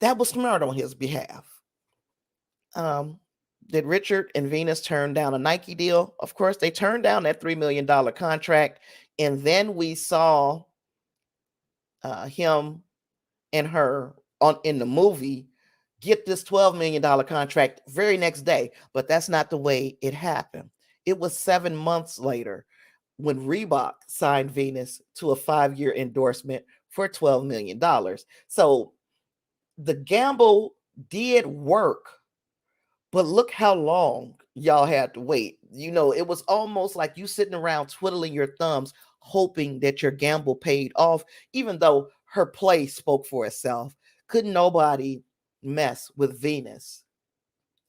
That was smart on his behalf. Did Richard and Venus turn down a Nike deal? Of course, they turned down that $3 million contract. And then we saw him and her in the movie get this $12 million contract very next day. But that's not the way it happened. It was 7 months later when Reebok signed Venus to a 5-year endorsement for $12 million. So the gamble did work. But look how long y'all had to wait. You know, it was almost like you sitting around twiddling your thumbs, hoping that your gamble paid off, even though her play spoke for itself. Couldn't nobody mess with Venus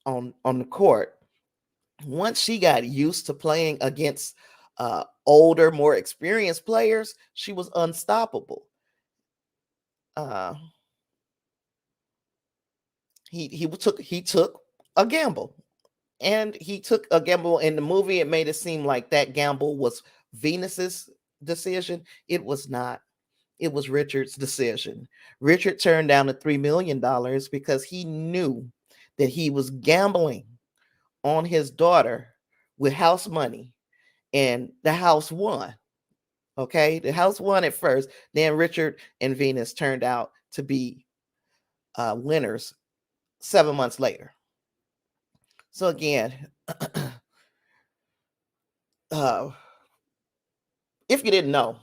on the court. Once she got used to playing against older, more experienced players, she was unstoppable. He took a gamble. And he took a gamble in the movie. It made it seem like that gamble was Venus's decision. It was not. It was Richard's decision. Richard turned down the $3 million because he knew that he was gambling on his daughter with house money, and the house won. Okay, the house won at first. Then Richard and Venus turned out to be winners 7 months later. So again, if you didn't know,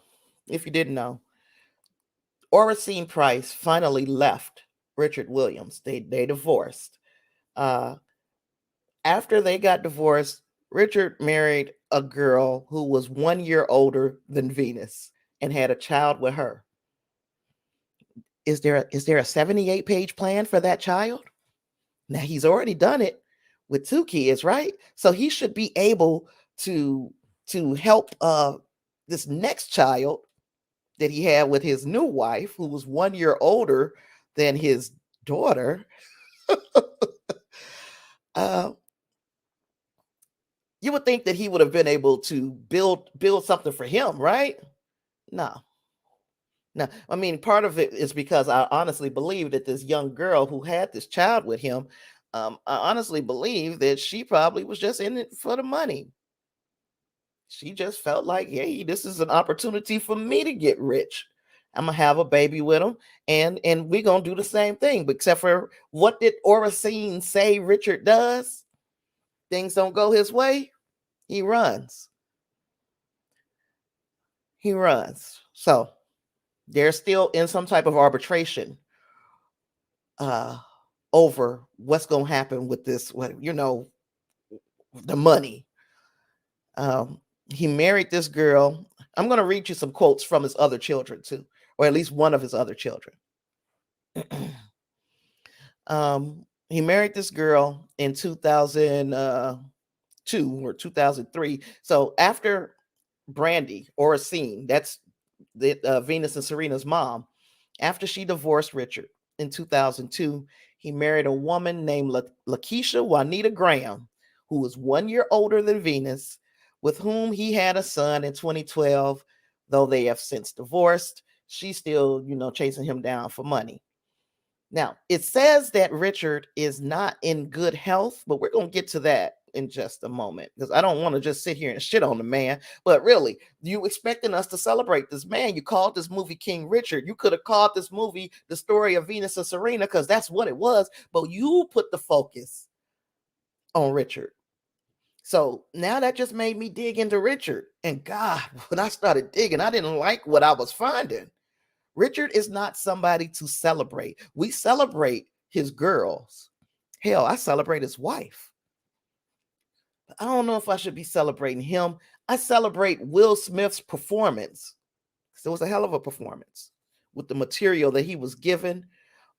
Oracene Price finally left Richard Williams. They divorced. Uh, After they got divorced, Richard married a girl who was 1 year older than Venus and had a child with her. Is there a 78-page plan for that child? Now he's already done it with 2 kids, right? So he should be able to help this next child that he had with his new wife, who was 1 year older than his daughter. uh, you would think that he would have been able to build something for him, right? No. No, I mean, part of it is because I honestly believe that this young girl who had this child with him, I honestly believe that she probably was just in it for the money. She just felt like, hey, this is an opportunity for me to get rich. I'm gonna have a baby with him, and we're gonna do the same thing. But except for, what did Oracene say Richard does? Things don't go his way, he runs. He runs. So they're still in some type of arbitration uh over what's gonna happen with this, the money. He married this girl. I'm gonna read you some quotes from his other children too, or at least one of his other children. He married this girl in 2002 or 2003. So after Brandy Oracene, that's the Venus and Serena's mom, after she divorced Richard in 2002, he married a woman named Lakeisha Juanita Graham, who was 1 year older than Venus, with whom he had a son in 2012. Though they have since divorced, she's still, chasing him down for money. Now, it says that Richard is not in good health, but we're going to get to that in just a moment, because I don't want to just sit here and shit on the man. But really, you expecting us to celebrate this man? You called this movie King Richard. You could have called this movie The Story of Venus and Serena, because that's what it was. But you put the focus on Richard. So now that just made me dig into Richard. And God, when I started digging, I didn't like what I was finding. Richard is not somebody to celebrate. We celebrate his girls. Hell, I celebrate his wife. I don't know if I should be celebrating him. I celebrate Will Smith's performance. It was a hell of a performance with the material that he was given,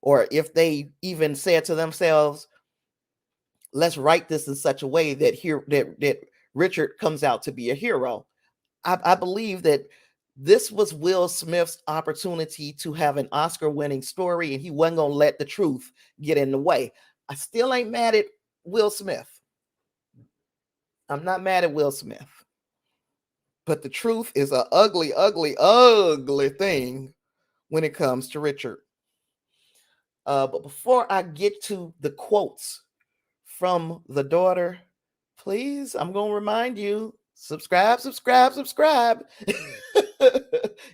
or if they even said to themselves, let's write this in such a way that Richard comes out to be a hero. I believe that this was Will Smith's opportunity to have an Oscar-winning story, and he wasn't going to let the truth get in the way. I still ain't mad at Will Smith. I'm not mad at Will Smith. But the truth is an ugly, ugly, ugly thing when it comes to Richard. But before I get to the quotes from the daughter, please, I'm going to remind you, subscribe.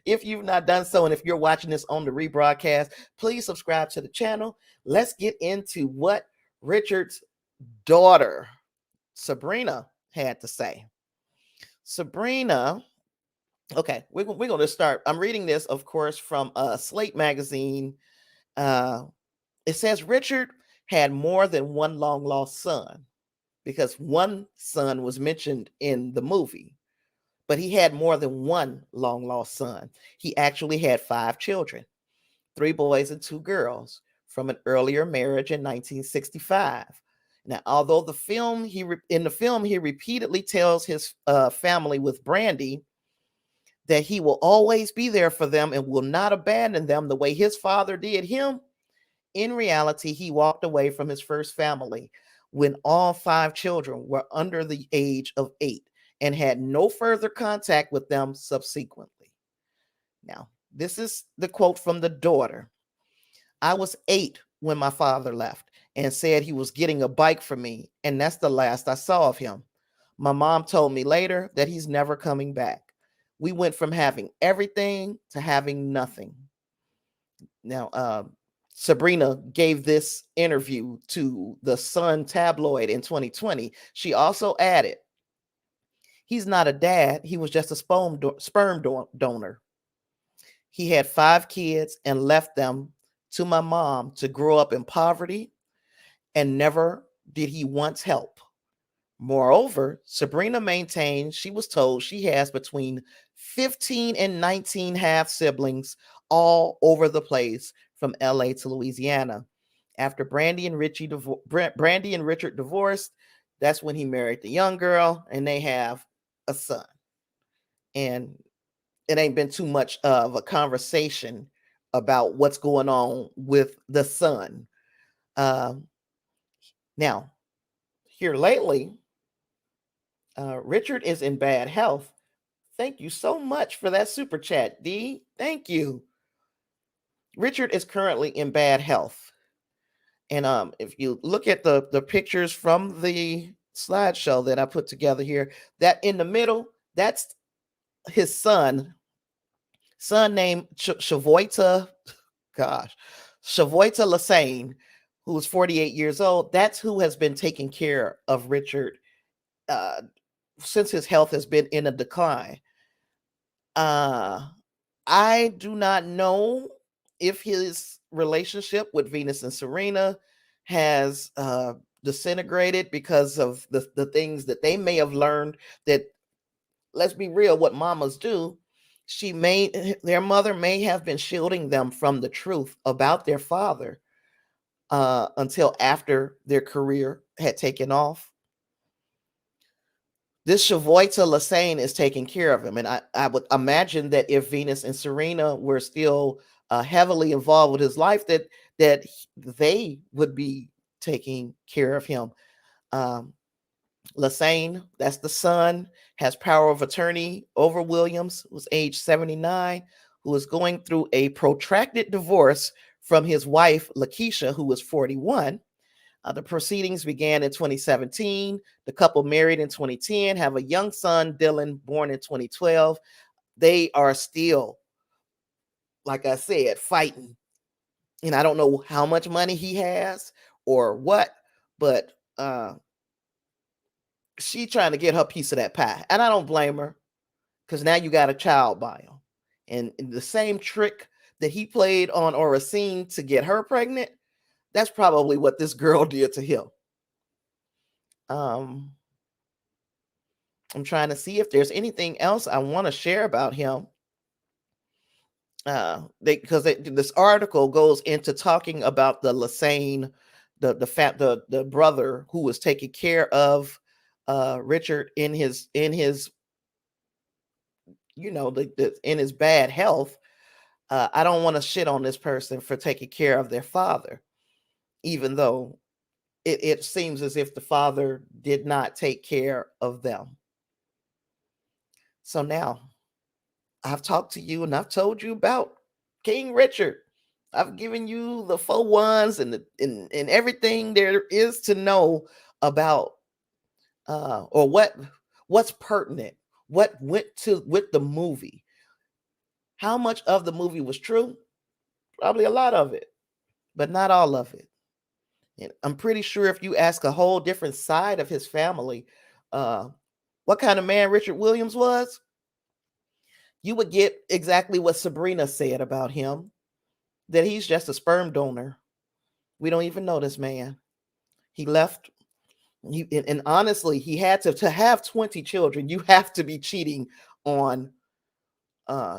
If you've not done so, and if you're watching this on the rebroadcast, please subscribe to the channel. Let's get into what Richard's daughter, Serena, had to say. Serena, okay, we're going to start. I'm reading this, of course, from Slate magazine. It says Richard had more than one long lost son, because one son was mentioned in the movie, but he had more than one long lost son. He actually had 5 children, 3 boys and 2 girls, from an earlier marriage in 1965. Now, although in the film he repeatedly tells his family with Brandy that he will always be there for them and will not abandon them the way his father did him, in reality, he walked away from his first family when all 5 children were under the age of 8 and had no further contact with them subsequently. Now, this is the quote from the daughter. I was 8 when my father left and said he was getting a bike for me, and that's the last I saw of him. My mom told me later that he's never coming back. We went from having everything to having nothing. Now, Sabrina gave this interview to the Sun tabloid in 2020. She also added, he's not a dad. He was just a sperm donor. He had 5 kids and left them to my mom to grow up in poverty, and never did he once help. Moreover, Sabrina maintains she was told she has between 15 and 19 half siblings all over the place from LA to Louisiana. After Brandy and Richard divorced, that's when he married the young girl and they have a son. And it ain't been too much of a conversation about what's going on with the son. Um, Now, here lately, Richard is in bad health. Thank you so much for that super chat, D. Thank you. Richard is currently in bad health. And if you look at the pictures from the slideshow that I put together here, that in the middle, that's his son named Shavoita, gosh, Shavoita Lassane, who is 48 years old. That's who has been taking care of Richard uh, since his health has been in a decline. I do not know if his relationship with Venus and Serena has disintegrated because of the things that they may have learned. That, let's be real, what mamas do, their mother may have been shielding them from the truth about their father until after their career had taken off. This Shavoita Lassane is taking care of him. And I would imagine that if Venus and Serena were still heavily involved with his life, that they would be taking care of him. Lassane, that's the son, has power of attorney over Williams, who's age 79, who is going through a protracted divorce from his wife, Lakeisha, who was 41. The proceedings began in 2017. The couple married in 2010, have a young son, Dylan, born in 2012. They are still, like I said, fighting. And I don't know how much money he has or what, but she trying to get her piece of that pie. And I don't blame her, because now you got a child by him. And the same trick that he played on Oracine to get her pregnant, that's probably what this girl did to him. I'm trying to see if there's anything else I want to share about him. Because this article goes into talking about the Lassane, the brother who was taking care of Richard in his in his bad health. I don't want to shit on this person for taking care of their father, even though it seems as if the father did not take care of them. So now I've talked to you and I've told you about King Richard. I've given you the 4 1s and everything there is to know about or what's pertinent, what went to with the movie. How much of the movie was true? Probably a lot of it, but not all of it. And I'm pretty sure if you ask a whole different side of his family, what kind of man Richard Williams was, you would get exactly what Sabrina said about him, that he's just a sperm donor. We don't even know this man. He left. And honestly, he had to have 20 children. You have to be cheating on,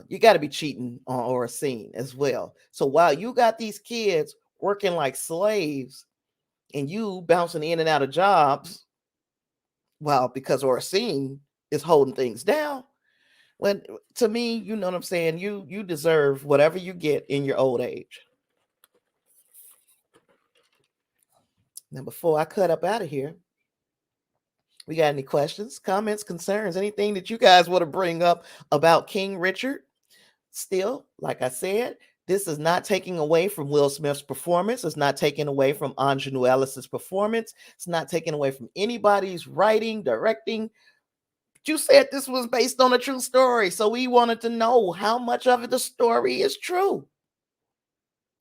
you got to be cheating on Oracine as well. So while you got these kids working like slaves and you bouncing in and out of jobs, well, because Oracine is holding things down, when to me, you know what I'm saying, you deserve whatever you get in your old age. Now, before I cut up out of here, we got any questions, comments, concerns, anything that you guys want to bring up about King Richard? Still, like I said, this is not taking away from Will Smith's performance. It's not taking away from Anjanou Ellis's performance. It's not taking away from anybody's writing, directing. But you said this was based on a true story, so we wanted to know how much of it the story is true.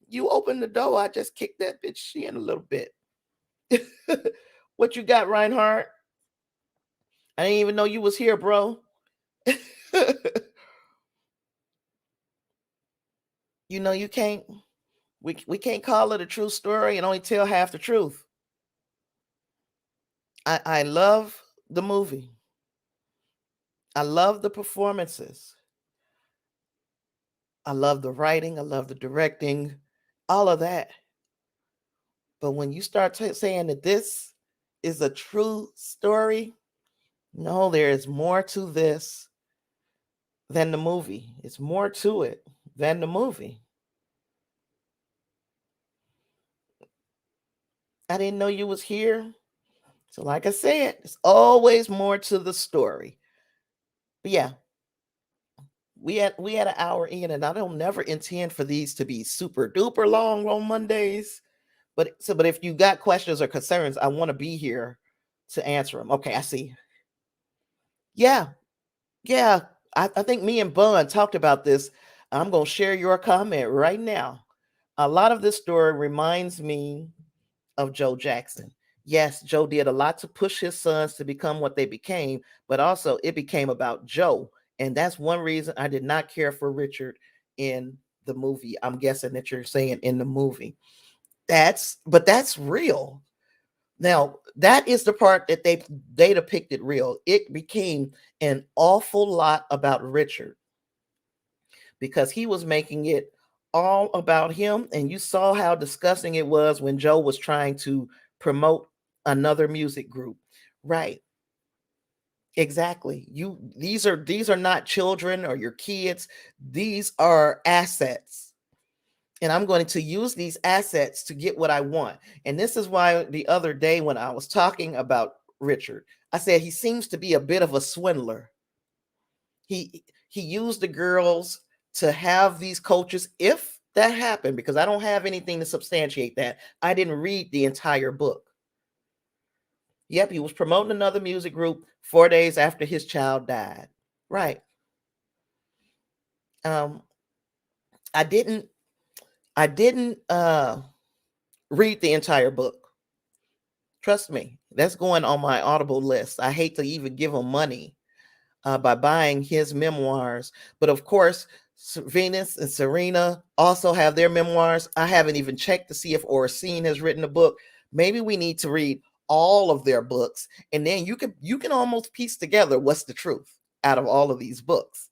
You opened the door, I just kicked that bitch in a little bit. What you got, Reinhardt? I didn't even know you was here, bro. You know you can't We can't call it a true story and only tell half the truth. I love the movie. I love the performances. I love the writing. I love the directing, all of that. But when you start saying that this is a true story, no, there is more to this than the movie. It's more to it than the movie. I didn't know you was here. So like I said, it's always more to the story. But yeah, we had an hour in, and I don't never intend for these to be super duper long on Mondays. But if you got questions or concerns, I want to be here to answer them. Okay, I see. Yeah, yeah. I think me and Bun talked about this. I'm gonna share your comment right now. A lot of this story reminds me of Joe Jackson. Yes, Joe did a lot to push his sons to become what they became, but also it became about Joe. And that's one reason I did not care for Richard in the movie. I'm guessing that you're saying in the movie. That's real. Now, that is the part that they depicted real. It became an awful lot about Richard because he was making it all about him. And you saw how disgusting it was when Joe was trying to promote another music group. Right. Exactly. These are not children or your kids. These are assets. And I'm going to use these assets to get what I want. And this is why the other day when I was talking about Richard, I said he seems to be a bit of a swindler. He used the girls to have these coaches if that happened, because I don't have anything to substantiate that. I didn't read the entire book. Yep, he was promoting another music group 4 days after his child died. Right. Um I didn't I didn't read the entire book. Trust me, that's going on my Audible list. I hate to even give him money by buying his memoirs. But of course, Venus and Serena also have their memoirs. I haven't even checked to see if Oracine has written a book. Maybe we need to read all of their books, and then you can almost piece together what's the truth out of all of these books.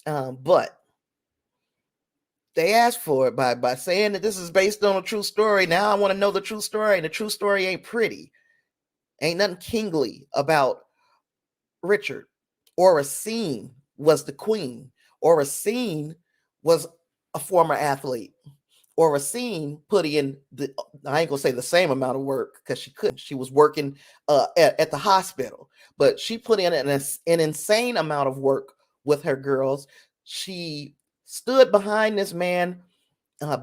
But they asked for it by saying that this is based on a true story. Now I want to know the true story, and the true story ain't pretty. Ain't nothing kingly about Richard. Oracine was the queen. Oracine was a former athlete. Oracine put in I ain't gonna say the same amount of work because she couldn't. She was working at the hospital, but she put in an insane amount of work with her girls. She stood behind this man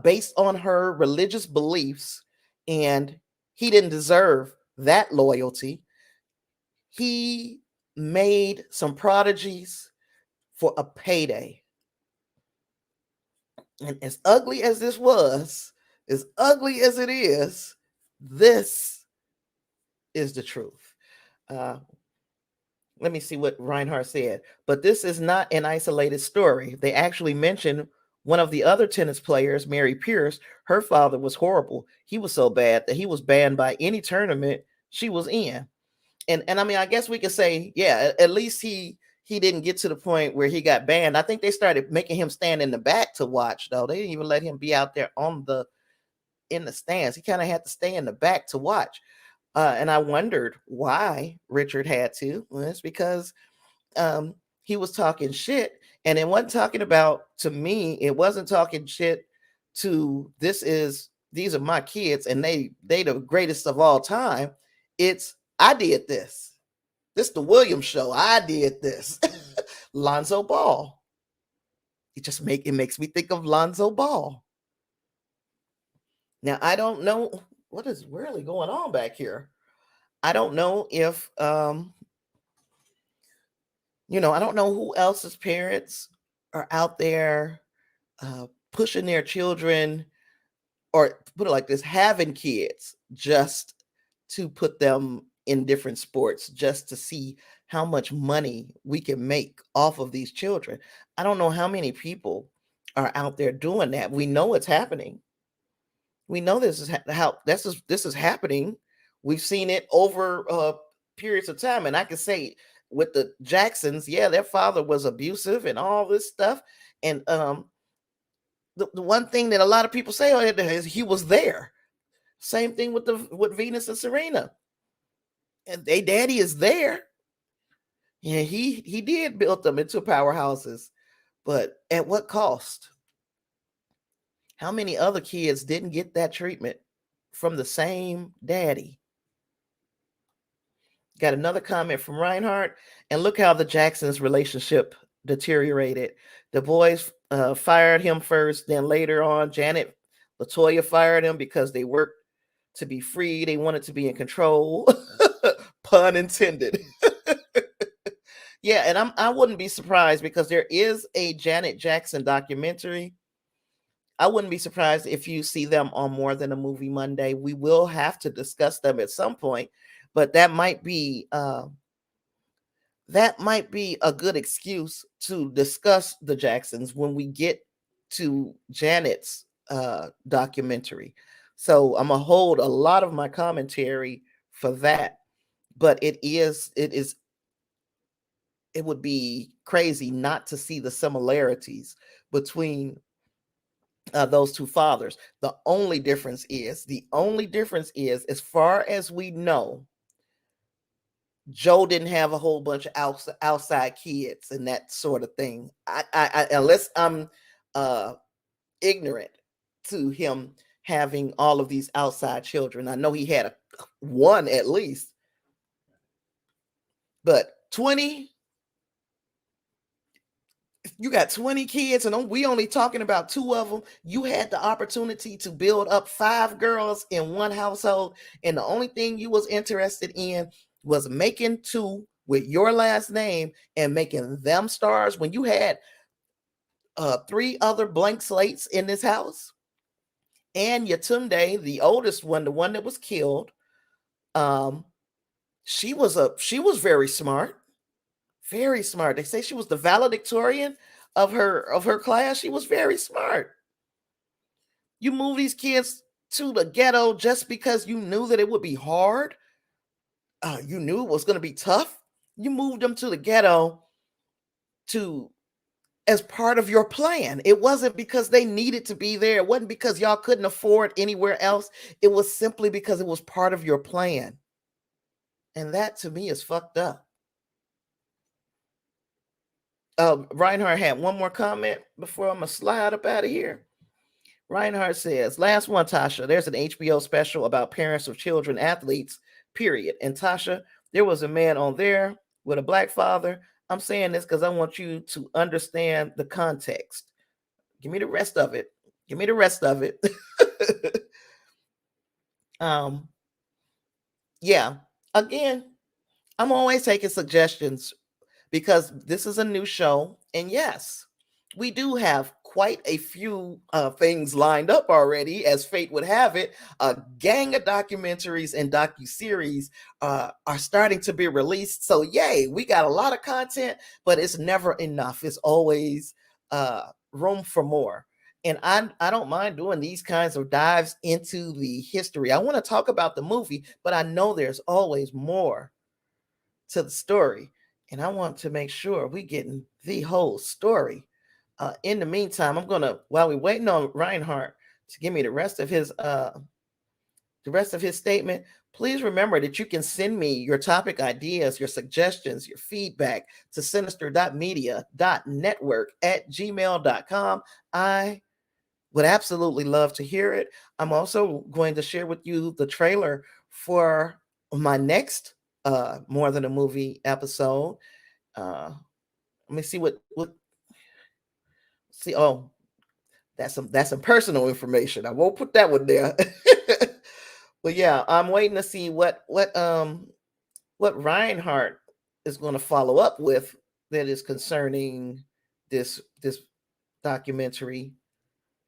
based on her religious beliefs, and he didn't deserve that loyalty. He made some prodigies for a payday. And as ugly as this was, as ugly as it is, this is the truth. Uh, Let me see what Reinhardt said. But this is not an isolated story. They actually mentioned one of the other tennis players, Mary Pierce. Her father was horrible. He was so bad that he was banned by any tournament she was in. And I mean, I guess we could say, yeah, at least he didn't get to the point where he got banned. I think they started making him stand in the back to watch, though. They didn't even let him be out there in the stands. He kind of had to stay in the back to watch. And I wondered why Richard had to. Well, it's because he was talking shit, and it wasn't talking about to me. It wasn't talking shit to these are my kids, and they the greatest of all time. It's I did this. This the Williams show. I did this. Lonzo Ball. It makes me think of Lonzo Ball. Now I don't know what is really going on back here. I don't know if I don't know who else's parents are out there pushing their children, or put it like this, having kids just to put them in different sports just to see how much money we can make off of these children. I don't know how many people are out there doing that. We know it's happening. We know this is how this is happening. We've seen it over periods of time, and I can say with the Jacksons, yeah, their father was abusive and all this stuff. And the one thing that a lot of people say is he was there. Same thing with Venus and Serena, and they daddy is there. Yeah, he did build them into powerhouses, but at what cost? How many other kids didn't get that treatment from the same daddy? Got another comment from Reinhardt, and look how the Jacksons' relationship deteriorated. The boys fired him first, then later on, Janet Latoya fired him because they worked to be free. They wanted to be in control. Pun intended. Yeah, and I wouldn't be surprised because there is a Janet Jackson documentary. I wouldn't be surprised if you see them on More Than a Movie Monday. We will have to discuss them at some point, but that might be a good excuse to discuss the Jacksons when we get to Janet's documentary. So I'm gonna hold a lot of my commentary for that, but it would be crazy not to see the similarities between those two fathers. The only difference is, as far as we know, Joe didn't have a whole bunch of outside kids and that sort of thing. Unless I'm ignorant to him having all of these outside children. I know he had one at least, but 20. You got 20 kids and we only talking about two of them. You had the opportunity to build up 5 girls in one household, and the only thing you was interested in was making 2 with your last name and making them stars when you had 3 other blank slates in this house. And Yatunde, the oldest one, the one that was killed, um she was very smart. Very smart. They say she was the valedictorian of her class. She was very smart. You move these kids to the ghetto just because you knew that it would be hard. You knew it was going to be tough. You moved them to the ghetto to as part of your plan. It wasn't because they needed to be there. It wasn't because y'all couldn't afford anywhere else. It was simply because it was part of your plan. And that to me is fucked up. Reinhardt had one more comment before I'm gonna slide up out of here. Reinhardt says, last one, Tasha. There's an HBO special about parents of children athletes, period. And Tasha, there was a man on there with a black father. I'm saying this because I want you to understand the context. Give me the rest of it. Give me the rest of it. Yeah. Again, I'm always taking suggestions because this is a new show. And yes, we do have quite a few things lined up already, as fate would have it. A gang of documentaries and docuseries are starting to be released. So, yay, we got a lot of content, but it's never enough. It's always room for more. And I don't mind doing these kinds of dives into the history. I want to talk about the movie, but I know there's always more to the story. And I want to make sure we getting the whole story. In the meantime, I'm gonna, while we're waiting on Reinhardt to give me the rest of his statement, please remember that you can send me your topic ideas, your suggestions, your feedback to sinister.media.network@gmail.com. I would absolutely love to hear it. I'm also going to share with you the trailer for my next More Than a Movie episode. Let me see what see. Oh, that's some personal information. I won't put that one there. But yeah, I'm waiting to see what Reinhardt is going to follow up with that is concerning this documentary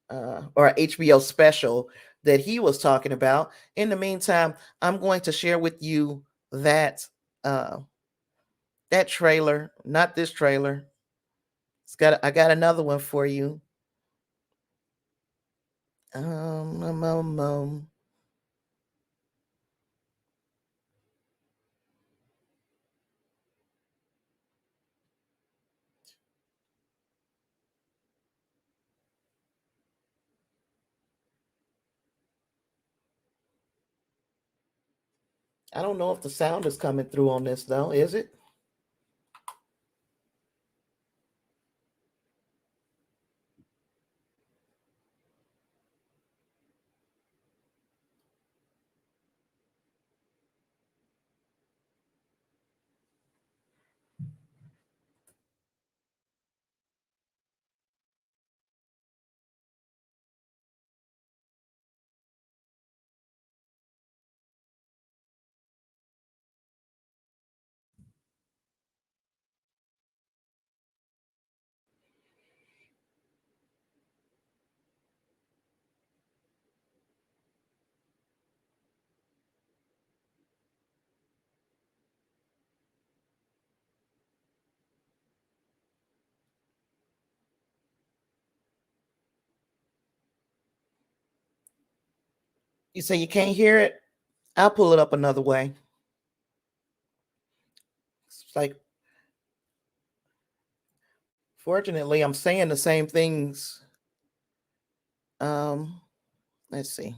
or HBO special that he was talking about. In the meantime, I'm going to share with you that that trailer, not this trailer. I got another one for you. Um, um, um, um, I don't know if the sound is coming through on this though. Is it? You say you can't hear it? I'll pull it up another way. It's like, fortunately, I'm saying the same things. Um, let's see.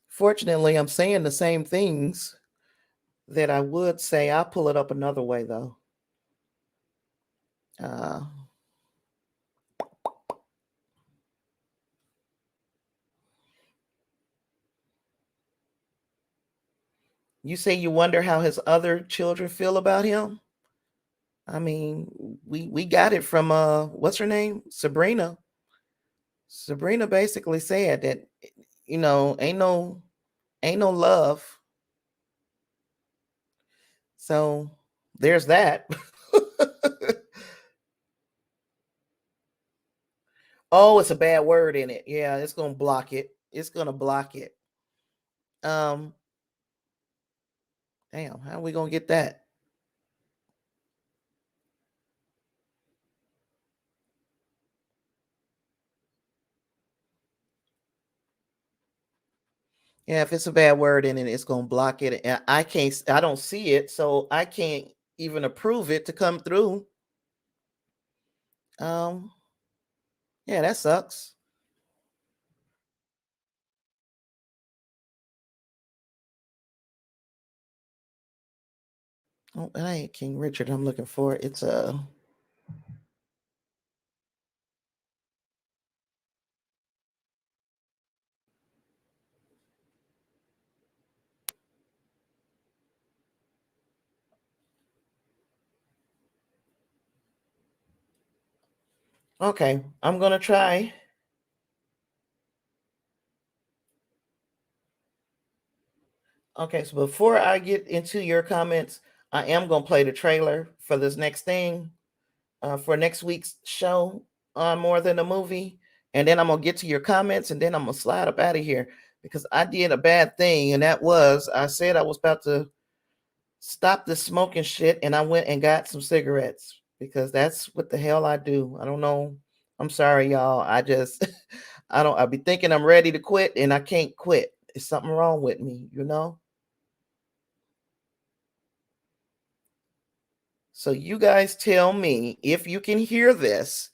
Fortunately, I'm saying the same things that I would say. I'll pull it up another way though. Uh, you say you wonder how his other children feel about him? I mean, we got it from what's her name? Sabrina. Sabrina basically said that, ain't no love. So there's that. Oh, it's a bad word in it. Yeah, it's gonna block it. It's gonna block it. Um, damn, how are we gonna get that? Yeah, if it's a bad word in it, it's gonna block it. And I don't see it, so I can't even approve it to come through. Um, yeah, that sucks. Oh, it ain't King Richard I'm looking for. It's okay. I'm gonna try. Okay, so before I get into your comments, I am gonna play the trailer for this next thing, for next week's show on More Than a Movie, and then I'm gonna get to your comments, and then I'm gonna slide up out of here because I did a bad thing, and that was I said I was about to stop the smoking shit, and I went and got some cigarettes because that's what the hell I do. I don't know. I'm sorry, y'all. I just I be thinking I'm ready to quit, and I can't quit. There's something wrong with me, you know. So you guys tell me if you can hear this.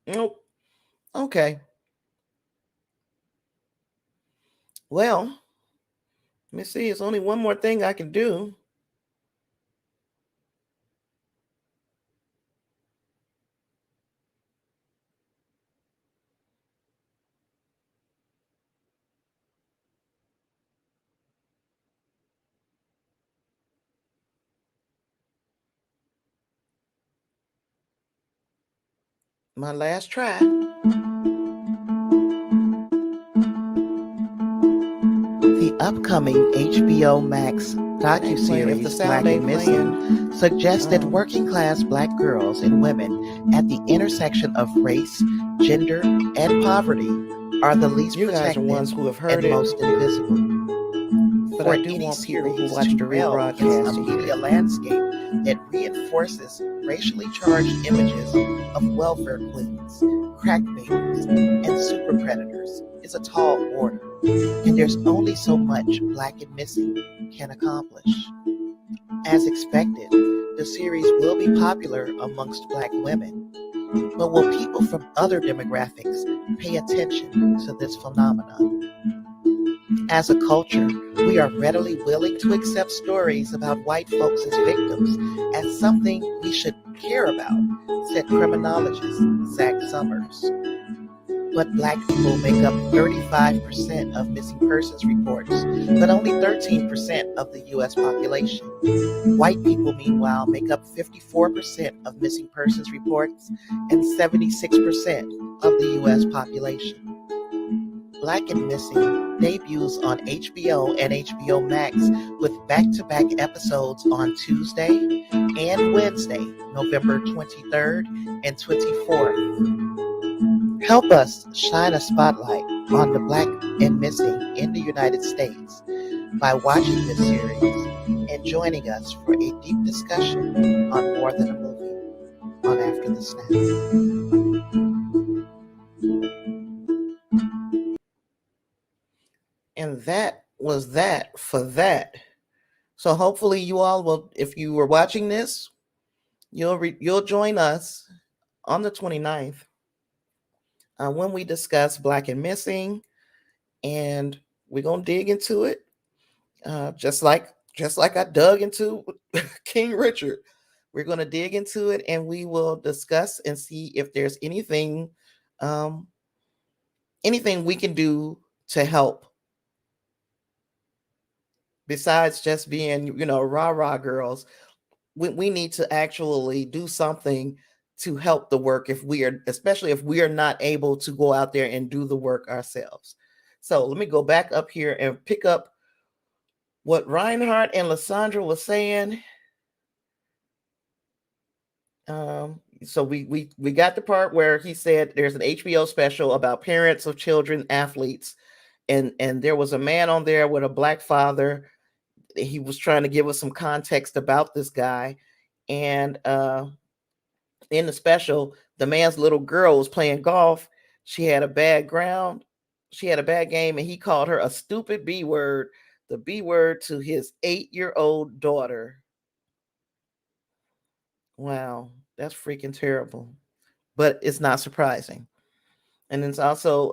Nope. Okay. Well, let me see. It's only one more thing I can do. My last try. The upcoming HBO Max Ain't playing. If the docuseries sound Black ain't and Missing playing, suggests that working class Black girls and women at the intersection of race, gender, and poverty are the least you guys are protected ones who have heard and it. most invisible. But For I do any want people who series watch to the dwell against rebroadcast a to hear media it. landscape that reinforces racially charged images of welfare queens, crack babies, and super predators is a tall order, and there's only so much Black and Missing can accomplish. As expected, the series will be popular amongst Black women, but will people from other demographics pay attention to this phenomenon? As a culture, we are readily willing to accept stories about white folks as victims as something we should care about, said criminologist Zach Summers. But Black people make up 35% of missing persons reports, but only 13% of the U.S. population. White people, meanwhile, make up 54% of missing persons reports and 76% of the U.S. population. Black and Missing debuts on HBO and HBO Max with back-to-back episodes on Tuesday and Wednesday, November 23rd and 24th. Help us shine a spotlight on the Black and Missing in the United States by watching this series and joining us for a deep discussion on More Than a Movie on After the Snap. And that was that for that. So hopefully you all will, if you were watching this, you'll join us on the 29th when we discuss Black and Missing, and we're gonna dig into it, just like I dug into King Richard. We're gonna dig into it, and we will discuss and see if there's um, anything we can do to help besides just being, rah rah girls. We need to actually do something to help the work, especially if we are not able to go out there and do the work ourselves. So let me go back up here and pick up what Reinhardt and Lysandra was saying. So we got the part where he said there's an HBO special about parents of children athletes, and there was a man on there with a Black father. He was trying to give us some context about this guy, and in the special, the man's little girl was playing golf. She had a bad ground. She had a bad game, and he called her a stupid B word, the B word to his 8-year-old daughter. Wow, that's freaking terrible. But it's not surprising. And it's also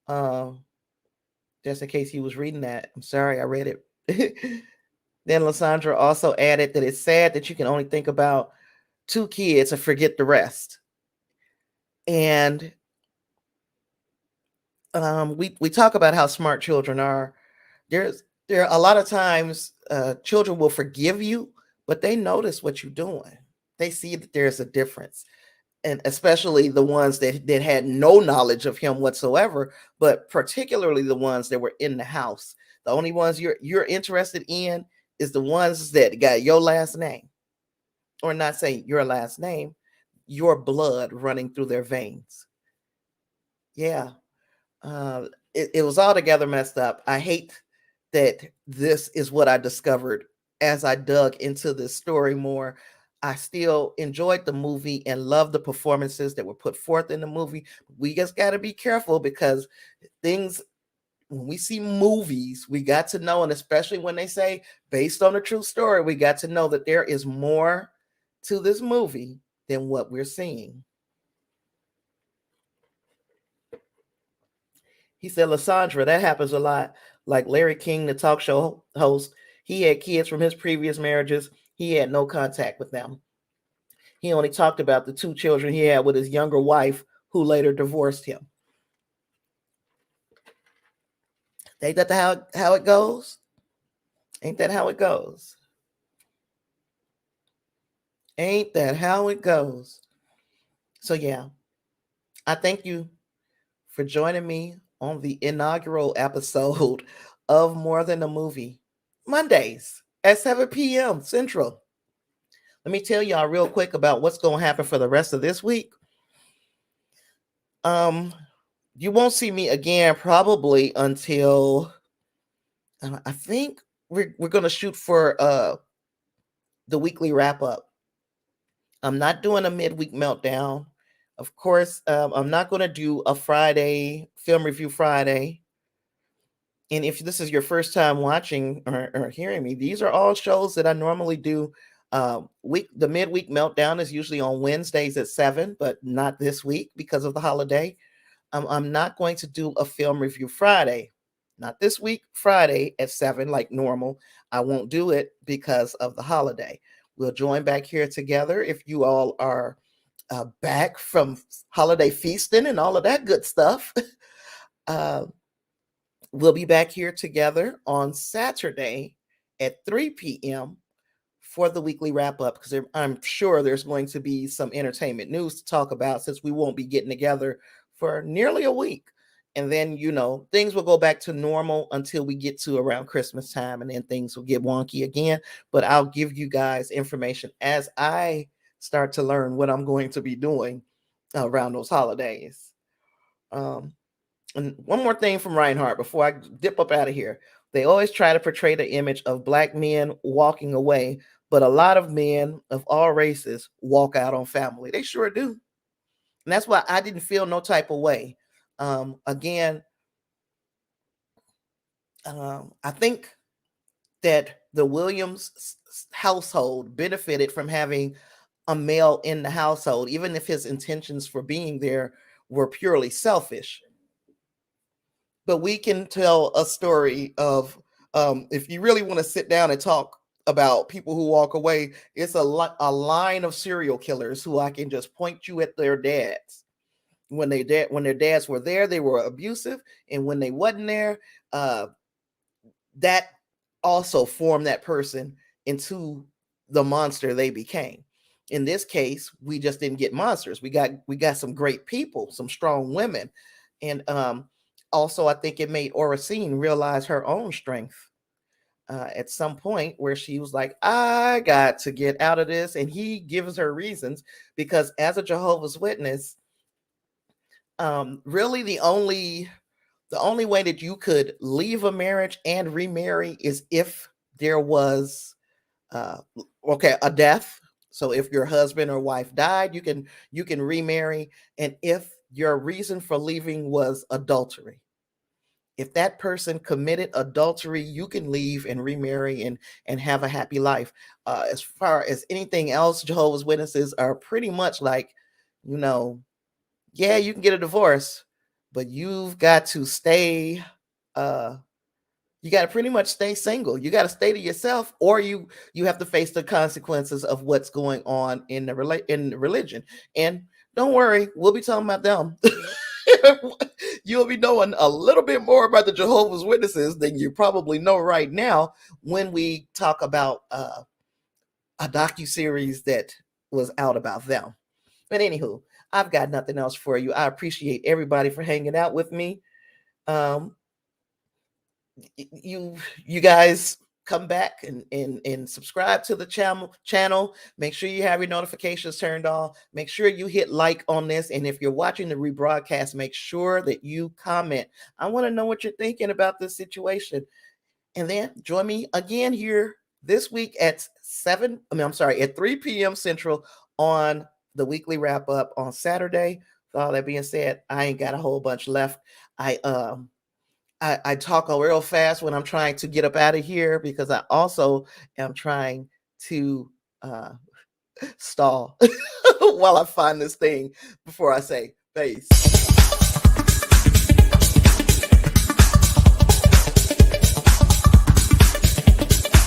uh just in case he was reading that. I'm sorry, I read it. Then Lysandra also added that it's sad that you can only think about 2 kids and forget the rest. And we talk about how smart children are. There are a lot of times children will forgive you, but they notice what you're doing. They see that there's a difference, and especially the ones that had no knowledge of him whatsoever, but particularly the ones that were in the house. The only ones you're interested in is the ones that got your last name, or not saying your last name, your blood running through their veins. Yeah, it was altogether messed up. I hate that this is what I discovered as I dug into this story more. I still enjoyed the movie and loved the performances that were put forth in the movie. We just got to be careful because things, when we see movies, we got to know, and especially when they say based on a true story, we got to know that there is more to this movie than what we're seeing. He said, Lysandra, that happens a lot. Like Larry King, the talk show host, he had kids from his previous marriages. He had no contact with them. He only talked about the 2 children he had with his younger wife, who later divorced him. Ain't that how it goes? Ain't that how it goes? Ain't that how it goes? So yeah, I thank you for joining me on the inaugural episode of More Than a Movie, Mondays at 7 p.m. Central. Let me tell y'all real quick about what's going to happen for the rest of this week. You won't see me again probably until I think we're going to shoot for the weekly wrap up. I'm not doing a midweek meltdown. Of course, I'm not going to do a Friday film review Friday. And if this is your first time watching or hearing me, these are all shows that I normally do. The midweek meltdown is usually on Wednesdays at 7, but not this week because of the holiday. I'm not going to do a film review Friday. Not this week, Friday at 7, like normal. I won't do it because of the holiday. We'll join back here together if you all are back from holiday feasting and all of that good stuff. uh, we'll be back here together on Saturday at 3 p.m. for the weekly wrap up because I'm sure there's going to be some entertainment news to talk about since we won't be getting together for nearly a week. And then, things will go back to normal until we get to around Christmas time, and then things will get wonky again. But I'll give you guys information as I start to learn what I'm going to be doing around those holidays. And one more thing from Reinhardt before I dip up out of here. They always try to portray the image of black men walking away, but a lot of men of all races walk out on family. They sure do. And that's why I didn't feel no type of way. Again, I think that the Williams household benefited from having a male in the household, even if his intentions for being there were purely selfish. But we can tell a story of, if you really want to sit down and talk about people who walk away, it's a line of serial killers who I can just point you at their dads. When their dads were there, they were abusive, and when they wasn't there, that also formed that person into the monster they became. In this case, we just didn't get monsters. We got some great people, some strong women, and also I think it made Oracine realize her own strength at some point where she was like, I got to get out of this, and he gives her reasons because as a Jehovah's Witness, really the only way that you could leave a marriage and remarry is if there was a death. So if your husband or wife died, you can remarry, and if your reason for leaving was adultery, if that person committed adultery, you can leave and remarry and have a happy life. As far as anything else, Jehovah's Witnesses are pretty much like, yeah, you can get a divorce, but you've got to stay. You got to pretty much stay single. You got to stay to yourself, or you have to face the consequences of what's going on in the religion. And don't worry, we'll be talking about them. You'll be knowing a little bit more about the Jehovah's Witnesses than you probably know right now when we talk about a docuseries that was out about them. But anywho, I've got nothing else for you. I appreciate everybody for hanging out with me. You guys come back and subscribe to the channel. Make sure you have your notifications turned on. Make sure you hit like on this. And if you're watching the rebroadcast, make sure that you comment. I want to know what you're thinking about this situation. And then join me again here this week at 3 p.m. Central on the weekly wrap up on Saturday. With all that being said, I ain't got a whole bunch left. I talk real fast when I'm trying to get up out of here because I also am trying to stall while I find this thing before I say peace.